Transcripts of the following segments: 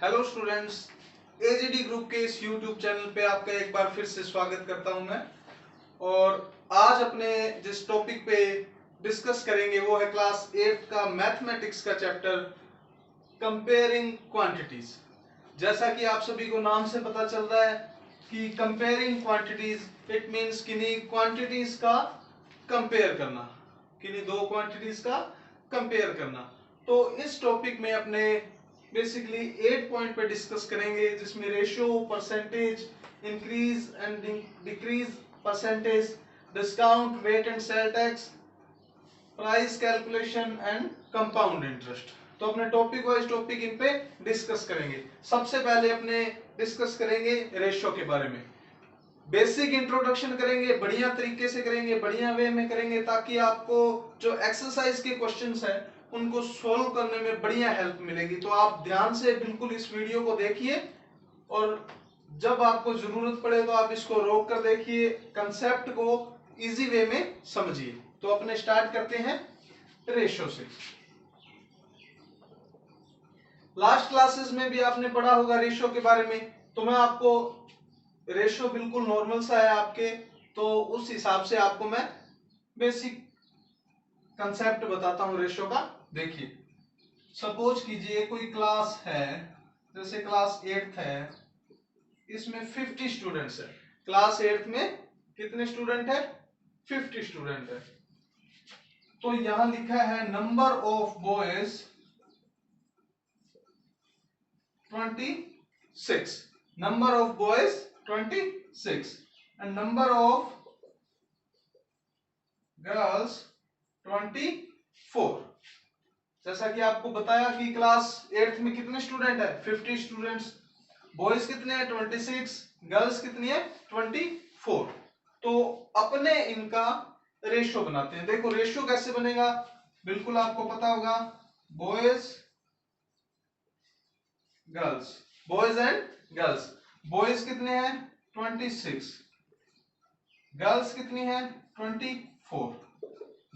Hello students, AGD group के इस YouTube channel पे आपका एक बार फिर से स्वागत करता हूं मैं। और आज अपने जिस टॉपिक पे डिस्कस करेंगे वो है क्लास 8 का मैथमेटिक्स का चैप्टर कंपेयरिंग क्वांटिटीज। जैसा कि आप सभी को नाम से पता चल रहा है कि कंपेयरिंग क्वांटिटीज इट मींस किन्हीं क्वांटिटीज का कंपेयर करना, किन्हीं दो क्वांटिटीज का कंपेयर करना। तो इस टॉपिक में अपने बेसिकली 8 पॉइंट पे डिस्कस करेंगे, जिसमें ratio, percentage, increase and decrease percentage, discount, VAT and sale tax, price calculation and compound interest. तो अपने टॉपिक वाइज टॉपिक इन पे डिस्कस करेंगे। सबसे पहले अपने डिस्कस करेंगे रेशियो के बारे में। बेसिक इंट्रोडक्शन करेंगे, बढ़िया तरीके से करेंगे, बढ़िया वे में करेंगे, ताकि आपको जो एक्सरसाइज के क्वेश्चंस हैं उनको सॉल्व करने में बढ़िया हेल्प मिलेगी। तो आप ध्यान से बिल्कुल इस वीडियो को देखिए और जब आपको जरूरत पड़े तो आप इसको रोक कर देखिए, कंसेप्ट को इजी वे में समझिए। तो अपने स्टार्ट करते हैं रेशियो से। लास्ट क्लासेस में भी आपने पढ़ा होगा रेशियो के बारे में, तो मैं आपको रेशियो बिल्कुल नॉर्मल सा है आपके, तो उस हिसाब से आपको मैं बेसिक कंसेप्ट बताता हूं रेशियो का। देखिए, सपोज कीजिए कोई क्लास है, जैसे क्लास 8th है, इसमें 50 स्टूडेंट्स है। क्लास 8th में कितने स्टूडेंट है? 50 स्टूडेंट है। तो यहां लिखा है number of boys 26, number of boys 26 and number of girls 24। जैसा कि आपको बताया कि क्लास 8th में कितने स्टूडेंट है? 50 स्टूडेंट्स। बॉयज कितने हैं? 26। गर्ल्स कितनी है? 24। तो अपने इनका रेशियो बनाते हैं। देखो रेशियो कैसे बनेगा, बिल्कुल आपको पता होगा, boys girls, boys and girls. Boys कितने हैं? 26। गर्ल्स कितनी है? 24।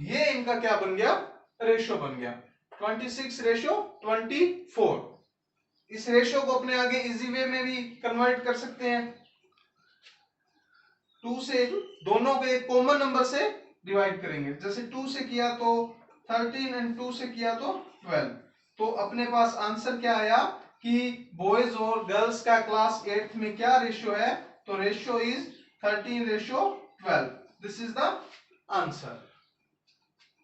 ये इनका क्या बन गया? रेशियो बन गया। 26 रेशियो 24। इस रेशियो को अपने आगे इजी वे में भी कन्वर्ट कर सकते हैं। 2 से, दोनों को एक कॉमन नंबर से डिवाइड करेंगे। जैसे 2 से किया तो 13 एंड 2 से किया तो 12। तो अपने पास आंसर क्या आया कि बॉयज और गर्ल्स का क्लास 8th में क्या रेशियो है? तो ratio is 13:12। This is the answer.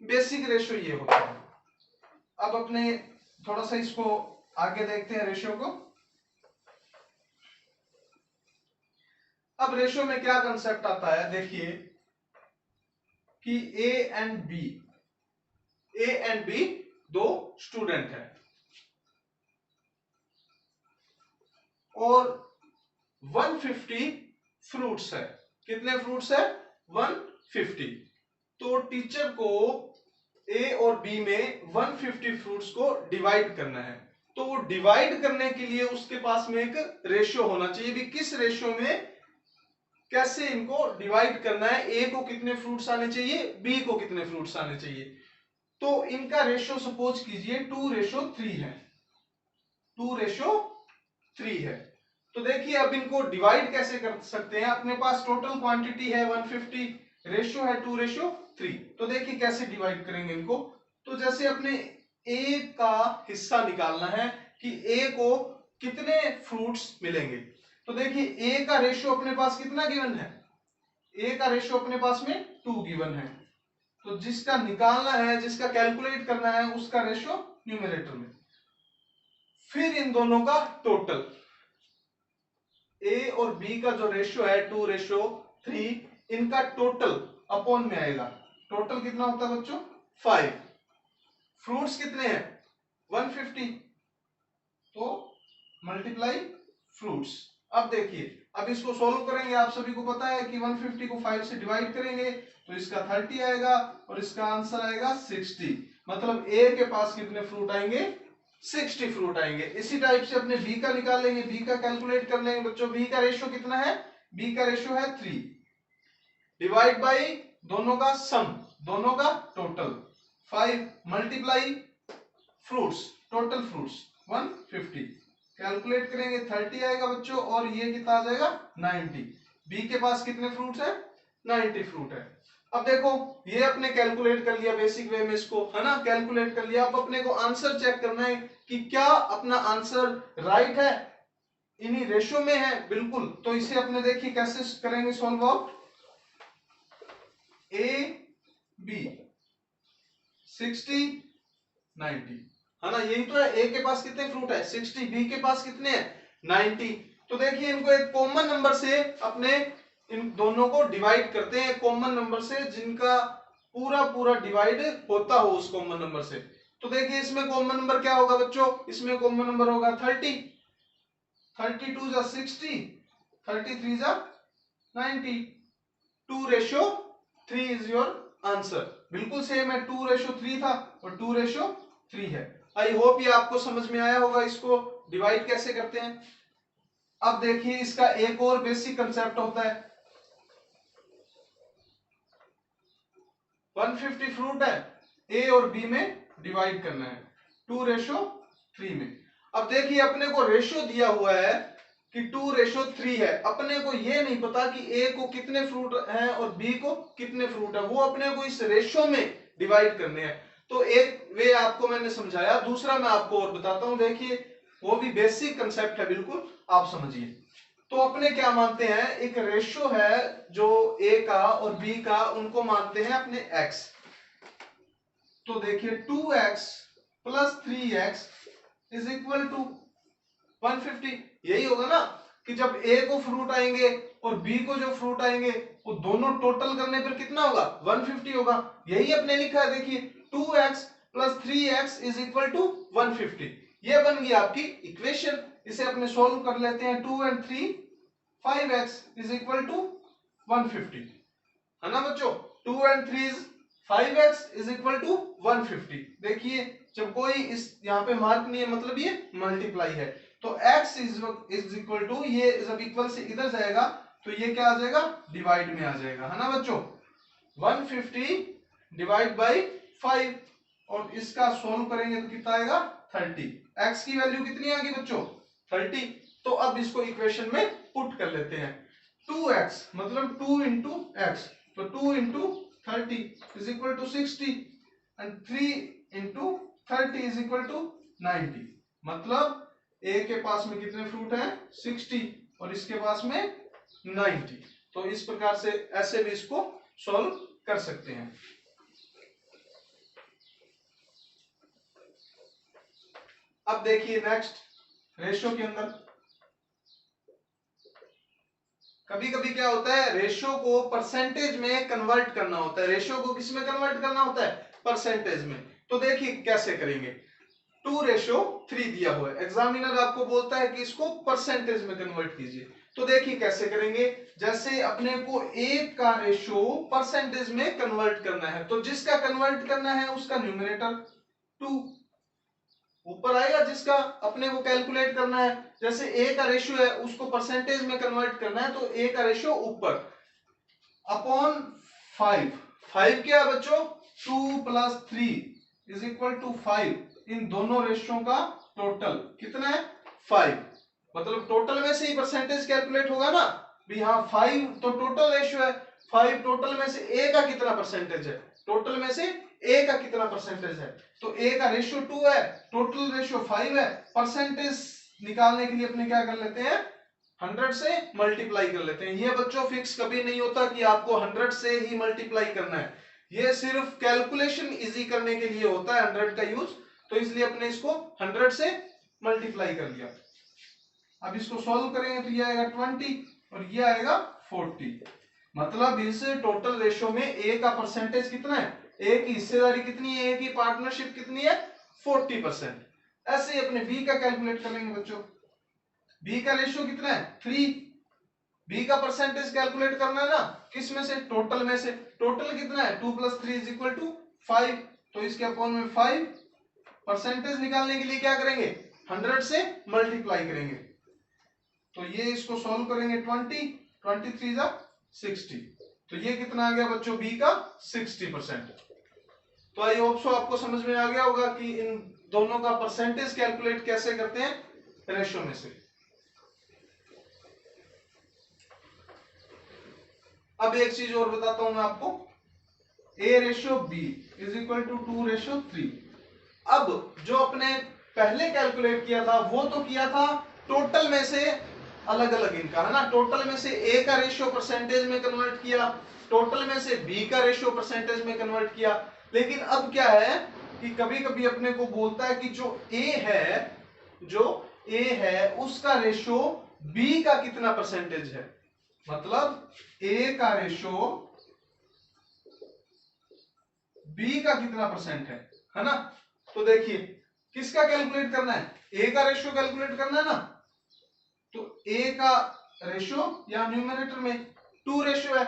Basic ratio ये होता है। अब अपने थोड़ा सा इसको आगे देखते हैं रेशियो को। अब रेशियो में क्या कंसेप्ट आता है, देखिए कि ए एंड बी दो स्टूडेंट है और 150 फ्रूट्स है। कितने फ्रूट्स है? 150। तो टीचर को ए और बी में 150 फ्रूट्स को डिवाइड करना है। तो वो डिवाइड करने के लिए उसके पास में एक रेशियो होना चाहिए। भी किस रेशियो में कैसे इनको डिवाइड करना है? ए को कितने फ्रूट्स आने चाहिए, बी को कितने फ्रूट्स आने चाहिए। तो इनका रेशियो सपोज कीजिए 2:3 है। 2:3 है। तो देखिए अब इनको डिवाइड कैसे कर सकते हैं। अपने पास टोटल क्वांटिटी है 150, रेशियो है 2:3। तो देखिए कैसे डिवाइड करेंगे इनको। तो जैसे अपने ए का हिस्सा निकालना है कि ए को कितने फ्रूट्स मिलेंगे। तो देखिए ए का रेशियो अपने पास कितना गिवन है? ए का रेशियो अपने पास में 2 गिवन है। तो जिसका निकालना है, जिसका कैलकुलेट करना है, उसका रेशियो न्यूमरेटर में, फिर इन दोनों का टोटल, ए और बी का जो रेशियो है 2:3, इनका टोटल अपॉन में आएगा। टोटल कितना होता है बच्चों? 5। फ्रूट्स कितने हैं? 150, तो मल्टीप्लाई फ्रूट्स। अब देखिए, अब इसको सोल्व करेंगे। आप सभी को पता है कि 150 को 5 से डिवाइड करेंगे तो इसका 30 आएगा और इसका आंसर आएगा 60। मतलब ए के पास कितने फ्रूट आएंगे? 60 फ्रूट आएंगे। इसी टाइप से अपने बी का निकाल लेंगे, बी का कैलकुलेट कर लेंगे बच्चों। बी का रेशियो कितना है? बी का रेशियो है 3 डिवाइड बाई दोनों का सम, दोनों का total 5 multiply fruits, total fruits 150। Calculate करेंगे 30 आएगा बच्चों, और ये कितना आ जाएगा 90। बी के पास कितने फ्रूट्स है 90 फ्रूट है। अब देखो ये अपने कैलकुलेट कर लिया बेसिक वे में इसको, है ना, कैलकुलेट कर लिया। अब अपने को आंसर चेक करना है कि क्या अपना आंसर राइट है, इन्हीं रेशो में है बिल्कुल। तो इसे अपने देखिए कैसे करेंगे सॉल्व आउट। ए बी 60 90, है ना, यही तो है। ए के पास कितने फ्रूट है 60, बी के पास कितने हैं 90। तो देखिए इनको एक कॉमन नंबर से अपने इन दोनों को डिवाइड करते हैं, कॉमन नंबर से जिनका पूरा पूरा डिवाइड होता हो उस कॉमन नंबर से। तो देखिए इसमें कॉमन नंबर क्या होगा बच्चों, इसमें कॉमन नंबर होगा 30, 32 जा 60, 33 जा 90, 2:3 इज योर आंसर। बिल्कुल सेम है, 2:3 था और 2:3 है। आई होप ये आपको समझ में आया होगा इसको डिवाइड कैसे करते हैं। अब देखिए इसका एक और बेसिक कंसेप्ट होता है, 150 फ्रूट है, ए और बी में डिवाइड करना है 2:3 में। अब देखिए अपने को रेशो दिया हुआ है कि 2:3 है, अपने को ये नहीं पता कि ए को कितने फ्रूट हैं और बी को कितने फ्रूट है, वो अपने को इस रेशो में डिवाइड करने हैं। तो एक वे आपको मैंने समझाया, दूसरा मैं आपको और बताता हूं, देखिए वो भी बेसिक कंसेप्ट है बिल्कुल, आप समझिए। तो अपने क्या मानते हैं, एक रेशो है जो ए का और बी का, उनको मानते हैं अपने एक्स। तो देखिए 2x + 3x is equal to 150। यही होगा ना कि जब ए को फ्रूट आएंगे और बी को जो फ्रूट आएंगे वो दोनों टोटल करने पर कितना होगा 150 होगा। यही अपने लिखा है, देखिए 2x + 3x is equal to 150। ये बन गई आपकी इक्वेशन। इसे अपने सॉल्व कर लेते हैं, 2 and 3 5x is equal to 150, है ना बच्चों। 2 and 3 is 5x is equal to 150। देखिए जब कोई इस यहाँ पे मार्क नहीं है मतलब ये मल्टीप्लाई है, तो x इज इक्वल टू, ये जब इक्वल से इधर जाएगा तो ये क्या आ जाएगा डिवाइड में आ जाएगा, है ना बच्चों। 150 डिवाइड बाई 5 और इसका सोल्व करेंगे तो कितना आएगा 30। x की वैल्यू कितनी आ गई बच्चों 30। तो अब इसको इक्वेशन में पुट कर लेते हैं, 2x मतलब 2 into x, तो 2 into 30 is equal to 60 and 3 into 30 is equal to 90। मतलब a के पास में कितने फ्रूट हैं 60 और इसके पास में 90। तो इस प्रकार से ऐसे भी इसको सॉल्व कर सकते हैं। अब देखिए नेक्स्ट रेशियो के अंदर कभी कभी क्या होता है, रेशियो को परसेंटेज में कन्वर्ट करना होता है। रेशियो को किस में कन्वर्ट करना होता है परसेंटेज में। तो देखिए कैसे करेंगे, 2:3 दिया हुआ है, एग्जामिनर आपको बोलता है कि इसको परसेंटेज में कन्वर्ट कीजिए। तो देखिए कैसे करेंगे, जैसे अपने को एक का रेशियो परसेंटेज में कन्वर्ट करना है, तो जिसका कन्वर्ट करना है उसका न्यूमरेटर 2 ऊपर आएगा, जिसका अपने को कैलकुलेट करना है, जैसे ए का रेशियो है उसको परसेंटेज में कन्वर्ट करना है, तो ए का रेशियो ऊपर अपॉन 5। 5 क्या है बच्चों 2 + 3 इज इक्वल टू 5। इन दोनों रेशियो का टोटल कितना है 5, मतलब टोटल में से ही परसेंटेज कैलकुलेट होगा ना भी। हाँ 5 तो टोटल रेशियो है, 5 टोटल में से ए का कितना परसेंटेज है, टोटल में से ए का कितना परसेंटेज है, तो ए का रेशियो 2 है, टोटल रेशियो 5 है। परसेंटेज निकालने के लिए अपने क्या कर लेते हैं 100 से मल्टीप्लाई कर लेते हैं। ये बच्चों फिक्स कभी नहीं होता कि आपको 100 से ही मल्टीप्लाई करना है, ये सिर्फ कैलकुलेशन इजी करने के लिए होता है 100 का यूज, तो इसलिए अपने इसको 100 से मल्टीप्लाई कर लिया। अब इसको सॉल्व करेंगे तो ये आएगा 20 और ये आएगा 40। मतलब इस टोटल रेशियो में ए का परसेंटेज कितना है, ए की हिस्सेदारी कितनी है, ए की पार्टनरशिप कितनी है 40%। ऐसे ही अपने बी का कैलकुलेट करेंगे बच्चों, बी का रेशियो कितना है 3, बी का परसेंटेज कैलकुलेट करना है ना, किस में से टोटल में से, टोटल कितना है 2 + 3 इज इक्वल टू 5, तो इसके अपॉन में 5। परसेंटेज निकालने के लिए क्या करेंगे 100 से मल्टीप्लाई करेंगे, तो ये इसको सॉल्व करेंगे 20, 23 जा 60, तो ये कितना आ गया बच्चों बी का 60%। तो आई होप सो आपको समझ में आ गया होगा कि इन दोनों का परसेंटेज कैलकुलेट कैसे करते हैं। रेशो में से। अब एक चीज और बताता हूं मैं आपको, A ratio B is equal to 2:3। अब जो अपने पहले कैलकुलेट किया था वो तो किया था टोटल में से अलग अलग इनका, है ना। टोटल में से A का रेशियो परसेंटेज में कन्वर्ट किया, टोटल में से B का रेशियो परसेंटेज में कन्वर्ट किया। लेकिन अब क्या है कि कभी कभी अपने को बोलता है कि जो A है उसका रेशियो B का कितना परसेंटेज है, मतलब A का रेशियो B का कितना परसेंट है ना। तो देखिए किसका कैलकुलेट करना है, A का रेशियो कैलकुलेट करना है ना। तो A का रेशियो या न्यूमरेटर में 2 रेशियो है,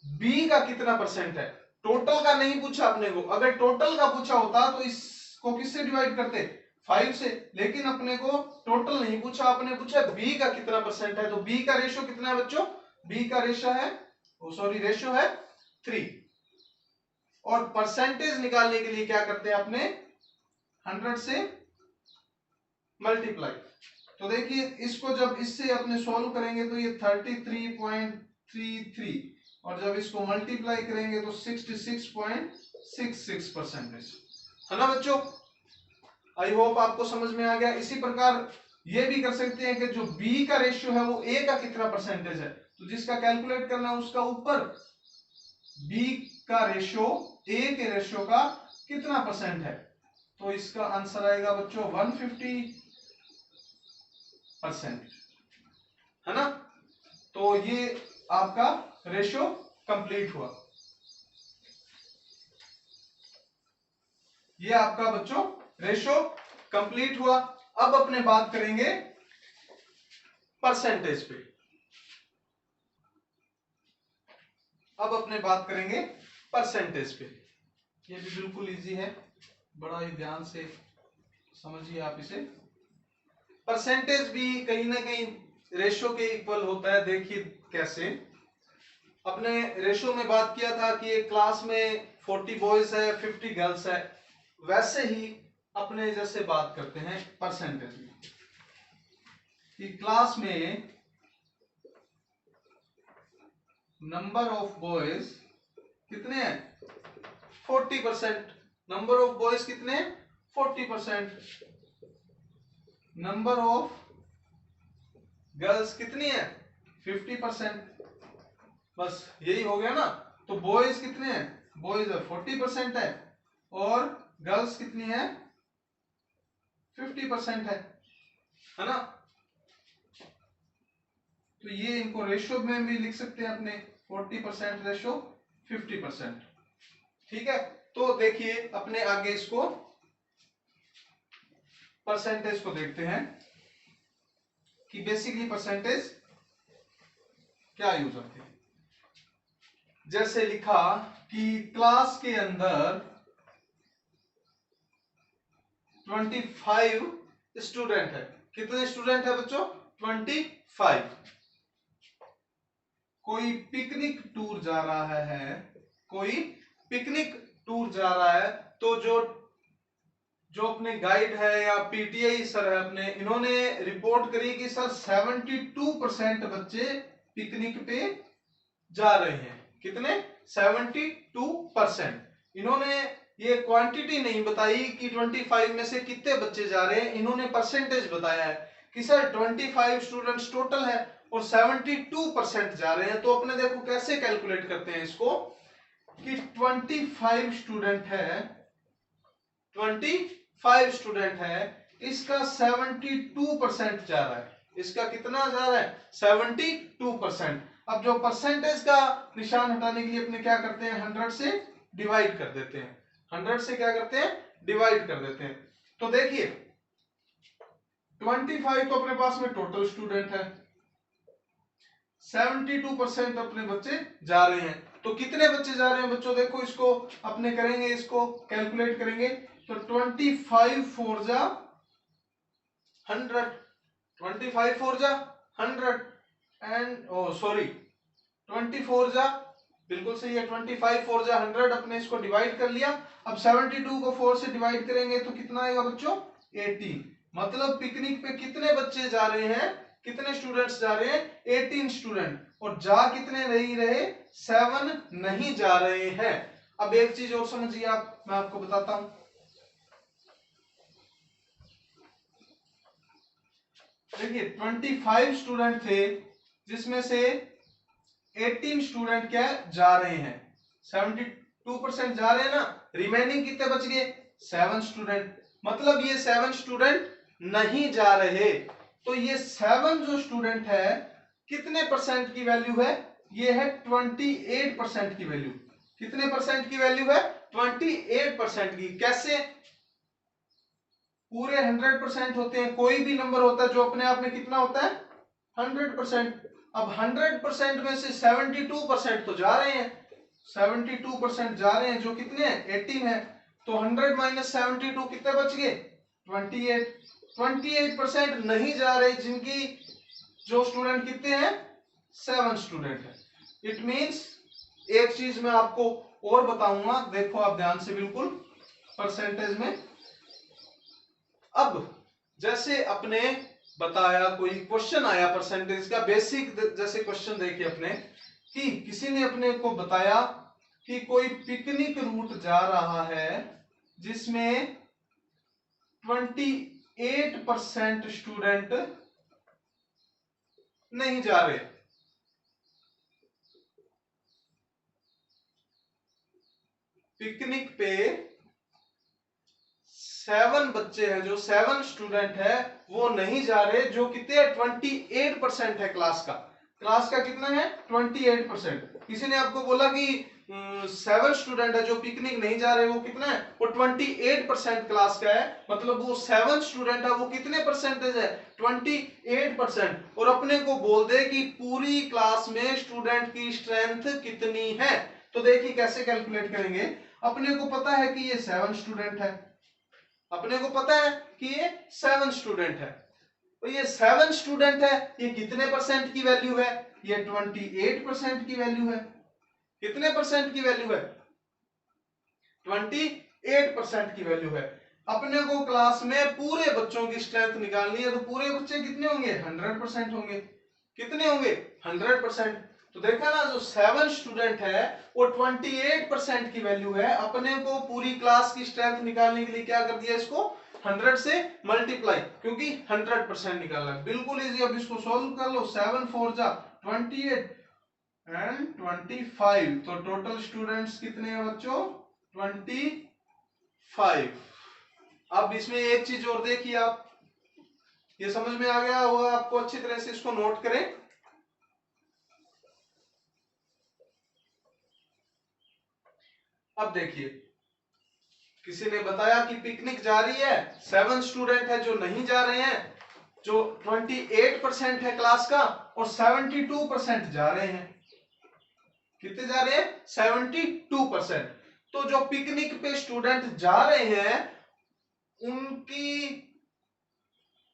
B का कितना परसेंट है, टोटल का नहीं पूछा अपने को। अगर टोटल का पूछा होता तो इसको किससे डिवाइड करते, 5 से। लेकिन अपने को टोटल नहीं पूछा, अपने पूछा B का कितना परसेंट है। तो B का रेशियो कितना है बच्चों, B का रेशियो है रेशियो है 3। और परसेंटेज निकालने के लिए क्या करते हैं अपने, 100 से मल्टीप्लाई। तो देखिए इसको जब इससे अपने सॉल्व करेंगे तो ये 33.33, और जब इसको मल्टीप्लाई करेंगे तो 66.66 परसेंटेज, है ना बच्चों। आई होप आपको समझ में आ गया। इसी प्रकार ये भी कर सकते हैं कि जो B का रेशियो है वो A का कितना परसेंटेज है, तो जिसका कैलकुलेट करना है उसका ऊपर B का रेशियो A के रेशियो का कितना परसेंट है। तो इसका आंसर आएगा बच्चों 150%, है ना। तो ये आपका रेशियो कंप्लीट हुआ। ये आपका बच्चों रेशियो कंप्लीट हुआ। अब अपने बात करेंगे परसेंटेज पे। अब अपने बात करेंगे परसेंटेज पे। ये भी बिल्कुल इजी है, बड़ा ही ध्यान से समझिए आप इसे। परसेंटेज भी कहीं ना कहीं रेशियो के इक्वल होता है। देखिए कैसे, अपने रेशियो में बात किया था कि एक क्लास में 40 बॉयज है 50 गर्ल्स है, वैसे ही अपने जैसे बात करते हैं परसेंटेज में कि क्लास में नंबर ऑफ बॉयज कितने हैं, 40%। नंबर ऑफ बॉयज कितने हैं, 40%। नंबर ऑफ गर्ल्स कितनी है, 50%। बस यही हो गया ना। तो बॉयज कितने हैं, बॉयज 40% है, और गर्ल्स कितनी है, 50% है ना। तो ये इनको रेशियो में भी लिख सकते हैं अपने, 40% रेशियो 50%, ठीक है। तो देखिए अपने आगे इसको परसेंटेज को देखते हैं कि बेसिकली परसेंटेज क्या यूज होती है। जैसे लिखा कि क्लास के अंदर 25 स्टूडेंट है। कितने स्टूडेंट है बच्चों, 25। कोई पिकनिक टूर जा रहा है, कोई पिकनिक टूर जा रहा है, तो जो अपने गाइड है या पीटीआई सर है अपने, इन्होंने रिपोर्ट करी कि सर 72% बच्चे पिकनिक पे जा रहे हैं। कितने, 72%। इन्होंने ये क्वांटिटी नहीं बताई कि 25 में से कितने बच्चे जा रहे हैं, इन्होंने परसेंटेज बताया है कि सर 25 स्टूडेंट्स टोटल है और 72% जा रहे हैं। तो अपने देखो कैसे कैलकुलेट करते हैं इसको कि 25 स्टूडेंट है, 25 स्टूडेंट है, इसका 72% जा रहा है। इसका कितना जा रहा है, 72%। अब जो परसेंटेज का निशान हटाने के लिए अपने क्या करते हैं, 100 से डिवाइड कर देते हैं। 100 से क्या करते हैं, डिवाइड कर देते हैं। तो देखिए 25 तो अपने पास में टोटल स्टूडेंट है, 72% अपने बच्चे जा रहे हैं। तो कितने बच्चे जा रहे हैं बच्चों, देखो इसको अपने करेंगे, इसको कैलकुलेट करेंगे। तो 25 4 जा 100, 25 4 जा 100 एंड सॉरी 24 जा, बिल्कुल सही है, 25 4 जा 100। अपने इसको डिवाइड कर लिया। अब 72 को 4 से डिवाइड करेंगे तो कितना आएगा बच्चों, 80। मतलब पिकनिक पे कितने बच्चे जा रहे हैं, कितने स्टूडेंट्स जा रहे हैं, 18 स्टूडेंट, और जा कितने नहीं रहे, 7 नहीं जा रहे हैं। अब एक चीज और समझिए आप, मैं आपको बताता हूं। देखिए 25 स्टूडेंट थे, जिसमें से 18 स्टूडेंट क्या जा रहे हैं, 72% जा रहे हैं ना, रिमेनिंग कितने बच गए, 7 स्टूडेंट। मतलब ये 7 स्टूडेंट नहीं जा रहे। तो ये 7 जो स्टूडेंट है कितने परसेंट की वैल्यू है, ये है 28% की वैल्यू। कितने परसेंट की वैल्यू है, 28% की। कैसे, पूरे 100% होते हैं, कोई भी नंबर होता है जो अपने आप में कितना होता है, 100%। अब 100% में से 72% तो जा रहे हैं, 72% जा रहे हैं, जो कितने हैं, 18 है। तो 100 माइनस 72 कितने बच गए, 28। 28% नहीं जा रहे, जिनकी जो स्टूडेंट कितने हैं, 7 स्टूडेंट है। इट मींस एक चीज मैं आपको और बताऊंगा, देखो आप ध्यान से बिल्कुल परसेंटेज में। अब जैसे अपने बताया, कोई क्वेश्चन आया परसेंटेज का, बेसिक जैसे क्वेश्चन देखिए अपने, कि किसी ने अपने को बताया कि कोई पिकनिक रूट जा रहा है जिसमें 28% स्टूडेंट नहीं जा रहे। पिकनिक पे 7 बच्चे हैं, जो 7 स्टूडेंट है वो नहीं जा रहे, जो कितने 28% है क्लास का। क्लास का कितना है, 28%। किसी ने आपको बोला कि 7 स्टूडेंट है जो पिकनिक नहीं जा रहे, वो कितना है, वो 28% क्लास का है। मतलब वो 7 स्टूडेंट है, वो कितने परसेंटेज है, 28%। और अपने को बोल दे कि पूरी क्लास में स्टूडेंट की स्ट्रेंथ कितनी है। तो देखिए कैसे कैलकुलेट करेंगे। अपने को पता है कि ये 7 स्टूडेंट है, अपने को पता है कि ये 7 स्टूडेंट है। तो ये 7 स्टूडेंट है, ये कितने परसेंट की वैल्यू है, ये 28% की वैल्यू है। कितने परसेंट की वैल्यू है, 28% की वैल्यू है। अपने को क्लास में पूरे बच्चों की स्ट्रेंथ निकालनी है, तो पूरे बच्चे कितने होंगे, 100% होंगे। कितने होंगे, 100%। तो देखा ना, जो 7 स्टूडेंट है वो 28% की वैल्यू है। अपने को पूरी क्लास की स्ट्रेंथ निकालने के लिए क्या कर दिया, इसको 100 से मल्टीप्लाई, क्योंकि 100% निकालना है। बिल्कुल इजी। अब इसको सोल्व कर लो, 7 4 जा 28 एंड 25, तो टोटल स्टूडेंट्स कितने हैं बच्चों, 25। अब इसमें एक चीज और देखिए आप, ये समझ में आ गया होगा आपको, अच्छी तरह से इसको नोट करें। अब देखिए, किसी ने बताया कि पिकनिक जा रही है, 7 स्टूडेंट है जो नहीं जा रहे हैं, जो 28% है क्लास का, और 72% जा रहे हैं। कितने जा रहे हैं, 72%। तो जो पिकनिक पे स्टूडेंट जा रहे हैं उनकी,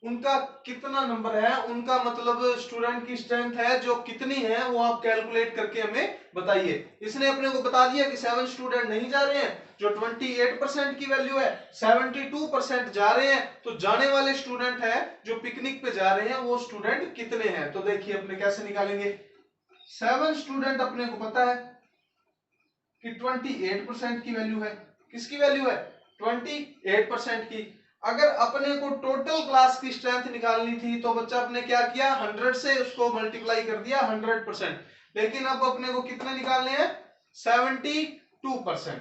उनका कितना नंबर है, उनका मतलब स्टूडेंट की स्ट्रेंथ है जो कितनी है, वो आप कैलकुलेट करके हमें बताइए। इसने अपने को बता दिया कि 7 स्टूडेंट नहीं जा रहे हैं, जो 28% की वैल्यू है, 72% जा रहे हैं। तो जाने वाले स्टूडेंट है जो पिकनिक पे जा रहे हैं, वो स्टूडेंट कितने हैं। तो देखिए अपने कैसे निकालेंगे। 7 स्टूडेंट अपने को पता है कि 28% की वैल्यू है। किसकी वैल्यू है, 28% की। अगर अपने को टोटल क्लास की स्ट्रेंथ निकालनी थी, तो बच्चा अपने क्या किया, 100 से उसको मल्टीप्लाई कर दिया 100%। लेकिन अब अपने को कितने निकालने हैं, 72%।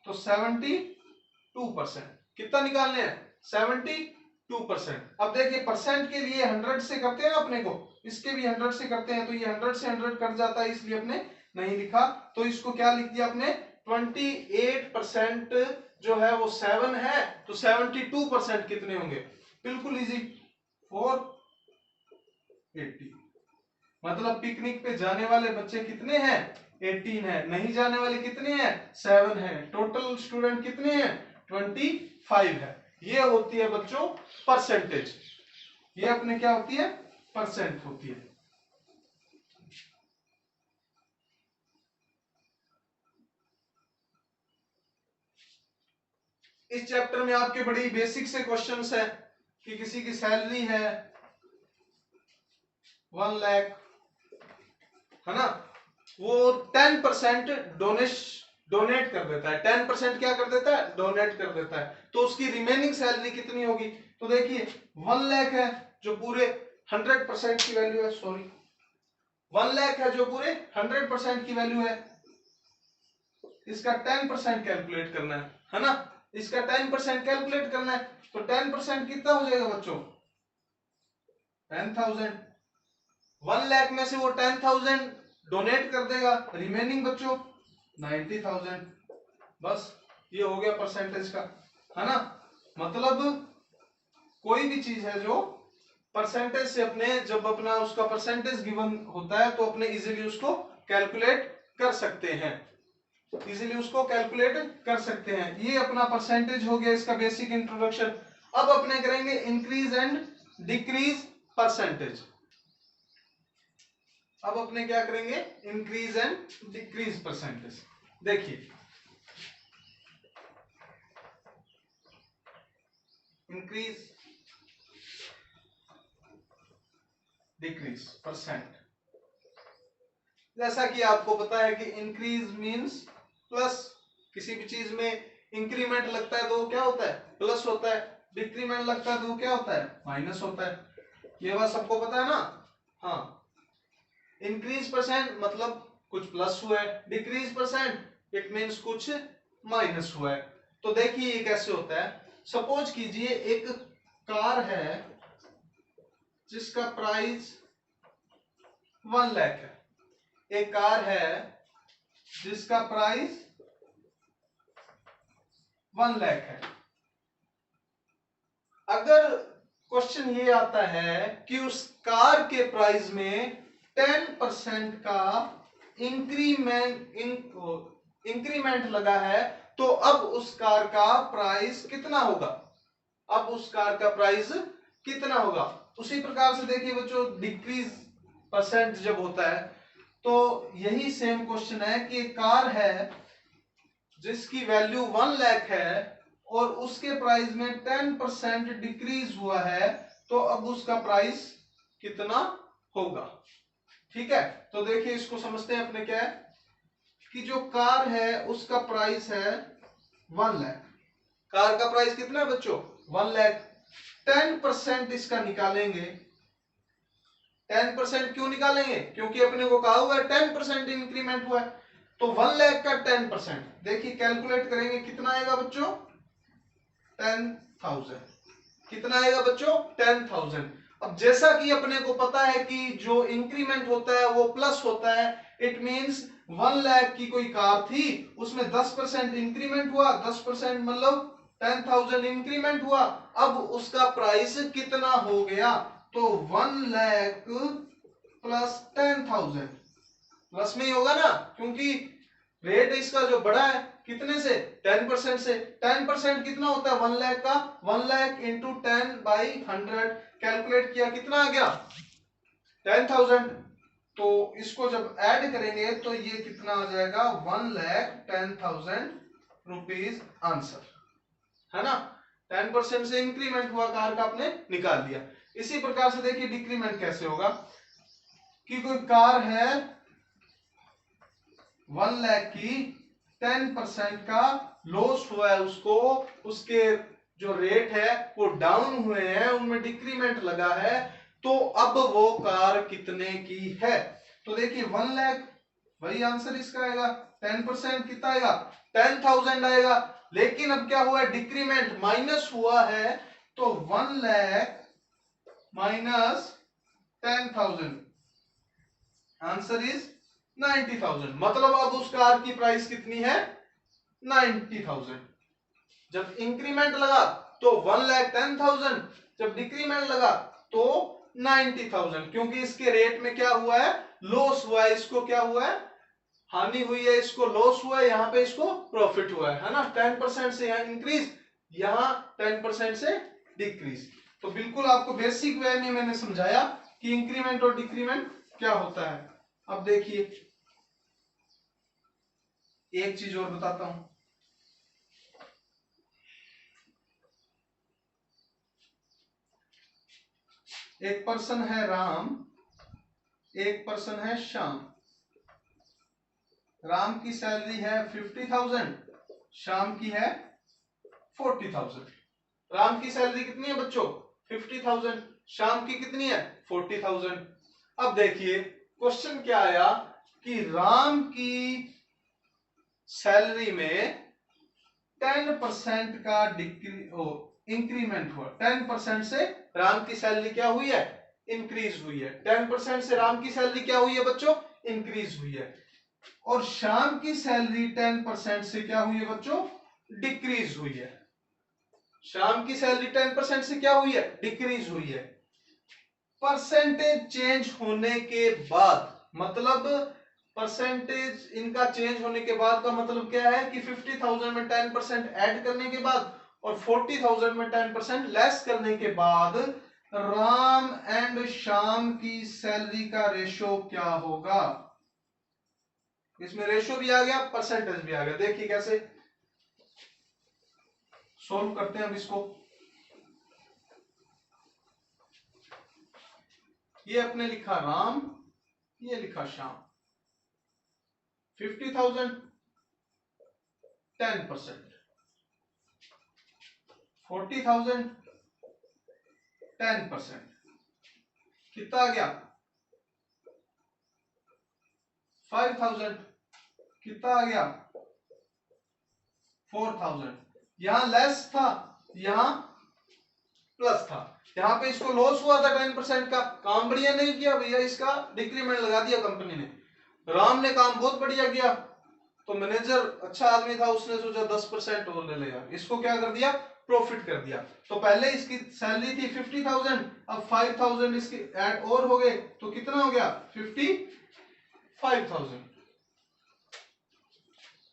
तो 72% कितना निकालने हैं, 72%। अब देखिए परसेंट के लिए 100 से करते हैं अपने को, इसके भी 100 से करते हैं, तो ये 100 से 100 कट जाता है, इसलिए अपने नहीं लिखा। तो इसको क्या लिख दिया अपने, 28% जो है वो 7 है, तो 72% कितने होंगे, बिल्कुल इजी, 480। मतलब पिकनिक पे जाने वाले बच्चे कितने हैं, 18 है, नहीं जाने वाले कितने हैं, 7 है, टोटल स्टूडेंट कितने हैं, 25 है। ये होती है बच्चों परसेंटेज, ये अपने क्या होती है, परसेंट होती है। इस चैप्टर में आपके बड़ी बेसिक से क्वेश्चंस है कि किसी की सैलरी है 1 लाख, है ना, वो 10% डोनेट कर देता है, 10% क्या कर देता है, डोनेट कर देता है, तो उसकी रिमेनिंग सैलरी कितनी होगी? तो देखिए 1 लाख है जो पूरे 100% की वैल्यू है, सॉरी 1 लाख है जो पूरे 100% की वैल्यू है, इसका 10% कैलकुलेट करना है ना, इसका 10% कैलकुलेट करना है, तो 10% कितना हो जाएगा बच्चों? 10,000। 1 लाख में से वो 10,000 डोनेट कर देगा, रिमेनिंग बच्चों 90,000। बस ये हो गया परसेंटेज का, है ना। मतलब कोई भी चीज है जो परसेंटेज से अपने, जब अपना उसका परसेंटेज गिवन होता है तो अपने इजीली उसको कैलकुलेट कर सकते हैं, इजीली उसको कैलकुलेट कर सकते हैं। ये अपना परसेंटेज हो गया, इसका बेसिक इंट्रोडक्शन। अब अपने करेंगे इंक्रीज एंड डिक्रीज परसेंटेज। अब अपने क्या करेंगे? Increase and decrease percentage. देखिए इंक्रीज डिक्रीज परसेंट, जैसा कि आपको पता है कि इंक्रीज मींस प्लस, किसी भी चीज में इंक्रीमेंट लगता है तो क्या होता है? प्लस होता है, डिक्रीमेंट लगता है तो क्या होता है? माइनस होता है। ये बात सबको पता है ना? हाँ, इंक्रीज परसेंट मतलब कुछ प्लस हुआ है, डिक्रीज परसेंट इट मींस कुछ माइनस हुआ है। तो देखिए ये कैसे होता है। सपोज कीजिए एक कार है जिसका प्राइस 1 लाख है, एक कार है जिसका प्राइस 1 लाख है। अगर क्वेश्चन ये आता है कि उस कार के प्राइस में 10% का इंक्रीमेंट लगा है, तो अब उस कार का प्राइस कितना होगा? अब उस कार का प्राइस कितना होगा? उसी प्रकार से देखिए बच्चों, डिक्रीज परसेंट जब होता है तो यही सेम क्वेश्चन है कि एक कार है जिसकी वैल्यू 1 लाख है और उसके प्राइस में 10% डिक्रीज हुआ है, तो अब उसका प्राइस कितना होगा? ठीक है, तो देखिए इसको समझते हैं अपने। क्या है कि जो कार है उसका प्राइस है 1 लाख, कार का प्राइस कितना है बच्चों? 1 लाख। 10% इसका निकालेंगे। 10% क्यों निकालेंगे? क्योंकि अपने को कहा हुआ है 10% इंक्रीमेंट हुआ है, तो 1 लाख का 10%, देखिए कैलकुलेट करेंगे कितना आएगा बच्चों? 10,000। कितना आएगा बच्चों? 10,000। अब जैसा कि अपने को पता है कि जो इंक्रीमेंट होता है वो प्लस होता है, इट मींस 1 लाख की कोई कार थी, उसमें 10% इंक्रीमेंट हुआ, 10% मतलब 10,000 इंक्रीमेंट हुआ, अब उसका प्राइस कितना हो गया? तो 1 लाख प्लस 10,000, प्लस में ही होगा ना, क्योंकि रेट इसका जो बड़ा है कितने से? 10% से। 10% कितना होता है 1 लाख का? 1 लाख इंटू 10/100 कैलकुलेट किया, कितना आ गया? 10,000। तो इसको जब ऐड करेंगे तो ये कितना आ जाएगा? 1,10,000 रुपीज आंसर, है ना। 10% से इंक्रीमेंट हुआ कार का, आपने निकाल दिया। इसी प्रकार से देखिए डिक्रीमेंट कैसे होगा कि कोई कार है 1 लाख की, 10% का लॉस हुआ है उसको, उसके जो रेट है वो डाउन हुए हैं, उनमें डिक्रीमेंट लगा है, तो अब वो कार कितने की है? तो देखिए 1 लाख, वही आंसर इसका आएगा। 10% कितना आएगा? 10,000 आएगा। लेकिन अब क्या हुआ है? डिक्रीमेंट माइनस हुआ है, तो 1 लाख माइनस 10,000, आंसर इज 90,000। मतलब अब उस कार की प्राइस कितनी है? 90,000। जब इंक्रीमेंट लगा तो 1,10,000, जब डिक्रीमेंट लगा तो 90,000, क्योंकि इसके रेट में क्या हुआ है? लॉस हुआ है। इसको क्या हुआ है? हानि हुई है, इसको लॉस हुआ है, यहाँ पे इसको प्रॉफिट हुआ है ना। 10% से यहाँ इंक्रीज, यहाँ 10% से डिक्रीज। तो बिल्कुल आपको बेसिक वे में मैंने समझाया कि इंक्रीमेंट और डिक्रीमेंट क्या होता है। अब देखिए एक चीज और बताता हूं। एक पर्सन है राम, एक पर्सन है श्याम। राम की सैलरी है 50,000, श्याम की है 40,000। राम की सैलरी कितनी है बच्चों? 50,000। श्याम की कितनी है? 40,000। अब देखिए क्वेश्चन क्या आया कि राम की सैलरी में 10% का इंक्रीमेंट हुआ। 10% से राम की सैलरी क्या हुई है? इंक्रीज हुई है। 10% से राम की सैलरी क्या हुई है बच्चों? इंक्रीज हुई है। और श्याम की सैलरी 10% से क्या हुई है बच्चों? डिक्रीज हुई है। श्याम की सैलरी 10% से क्या हुई है? डिक्रीज हुई है। परसेंटेज चेंज होने के बाद, मतलब परसेंटेज इनका चेंज होने के बाद का मतलब क्या है कि 50,000 में 10% ऐड करने के बाद और 40,000 में 10% लेस करने के बाद राम एंड श्याम की सैलरी का रेशो क्या होगा? इसमें रेशो भी आ गया, परसेंटेज भी आ गया। देखिए कैसे सोल्व करते हैं अब इसको। ये अपने लिखा राम, ये लिखा श्याम। 50,000 10%, 40,000 10%, कितना आ गया? 5,000, कितना आ गया? 4,000। यहां लेस था, यहां प्लस था। यहां पे इसको लॉस हुआ था 10% का। काम बढ़िया नहीं किया भैया, इसका डिक्रीमेंट लगा दिया कंपनी ने। राम ने काम बहुत बढ़िया किया, तो मैनेजर अच्छा आदमी था, उसने सोचा 10% और ले लेगा। इसको क्या कर दिया? प्रॉफिट कर दिया। तो पहले इसकी सैलरी थी 50,000, अब 5,000 इसके ऐड और हो गए, तो कितना हो गया? 55,000।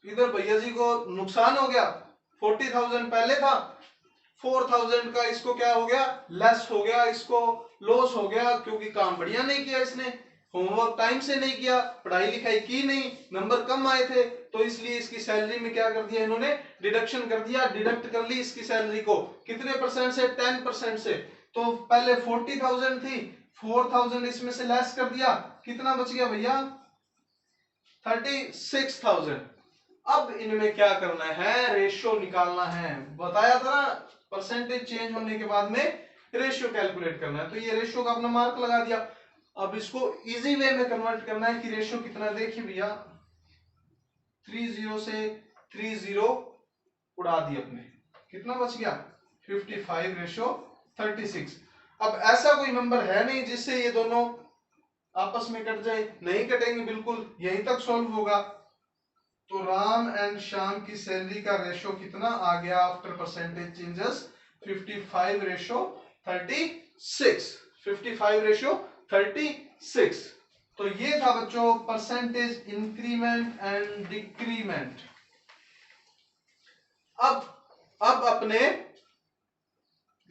इधर भैया जी को नुकसान हो गया। 40,000 पहले था, 4,000 का इसको क्या हो गया? लेस हो गया, इसको लॉस हो गया, क्योंकि काम बढ़िया नहीं किया इसने, होमवर्क टाइम से नहीं किया, पढ़ाई लिखाई की नहीं, नंबर कम आए थे, तो इसलिए इसकी सैलरी में क्या कर दिया इन्होंने? डिडक्शन कर दिया, डिडक्ट कर ली इसकी सैलरी को। कितने परसेंट से? 10% से। तो पहले 40,000 थी, 4,000 इसमें से लेस कर दिया, कितना बच गया भैया? 36,000। अब इनमें क्या करना है? रेशियो निकालना है। बताया था ना, परसेंटेज चेंज होने के बाद में रेशियो कैलकुलेट करना है। तो ये रेशियो का अपना मार्क लगा दिया। अब इसको इजी वे में कन्वर्ट करना है कि रेशियो कितना। देखिए भैया 30 से 30 उड़ा दी अपने, कितना बच गया? 55 रेशियो 36। अब ऐसा कोई नंबर है नहीं जिससे ये दोनों आपस में कट जाए, नहीं कटेंगे बिल्कुल, यहीं तक सॉल्व होगा। तो राम एंड श्याम की सैलरी का रेशो कितना आ गया after percentage changes? 55 ratio 36। 55 ratio 36। तो ये था बच्चों परसेंटेज इंक्रीमेंट एंड डिक्रीमेंट। अब अपने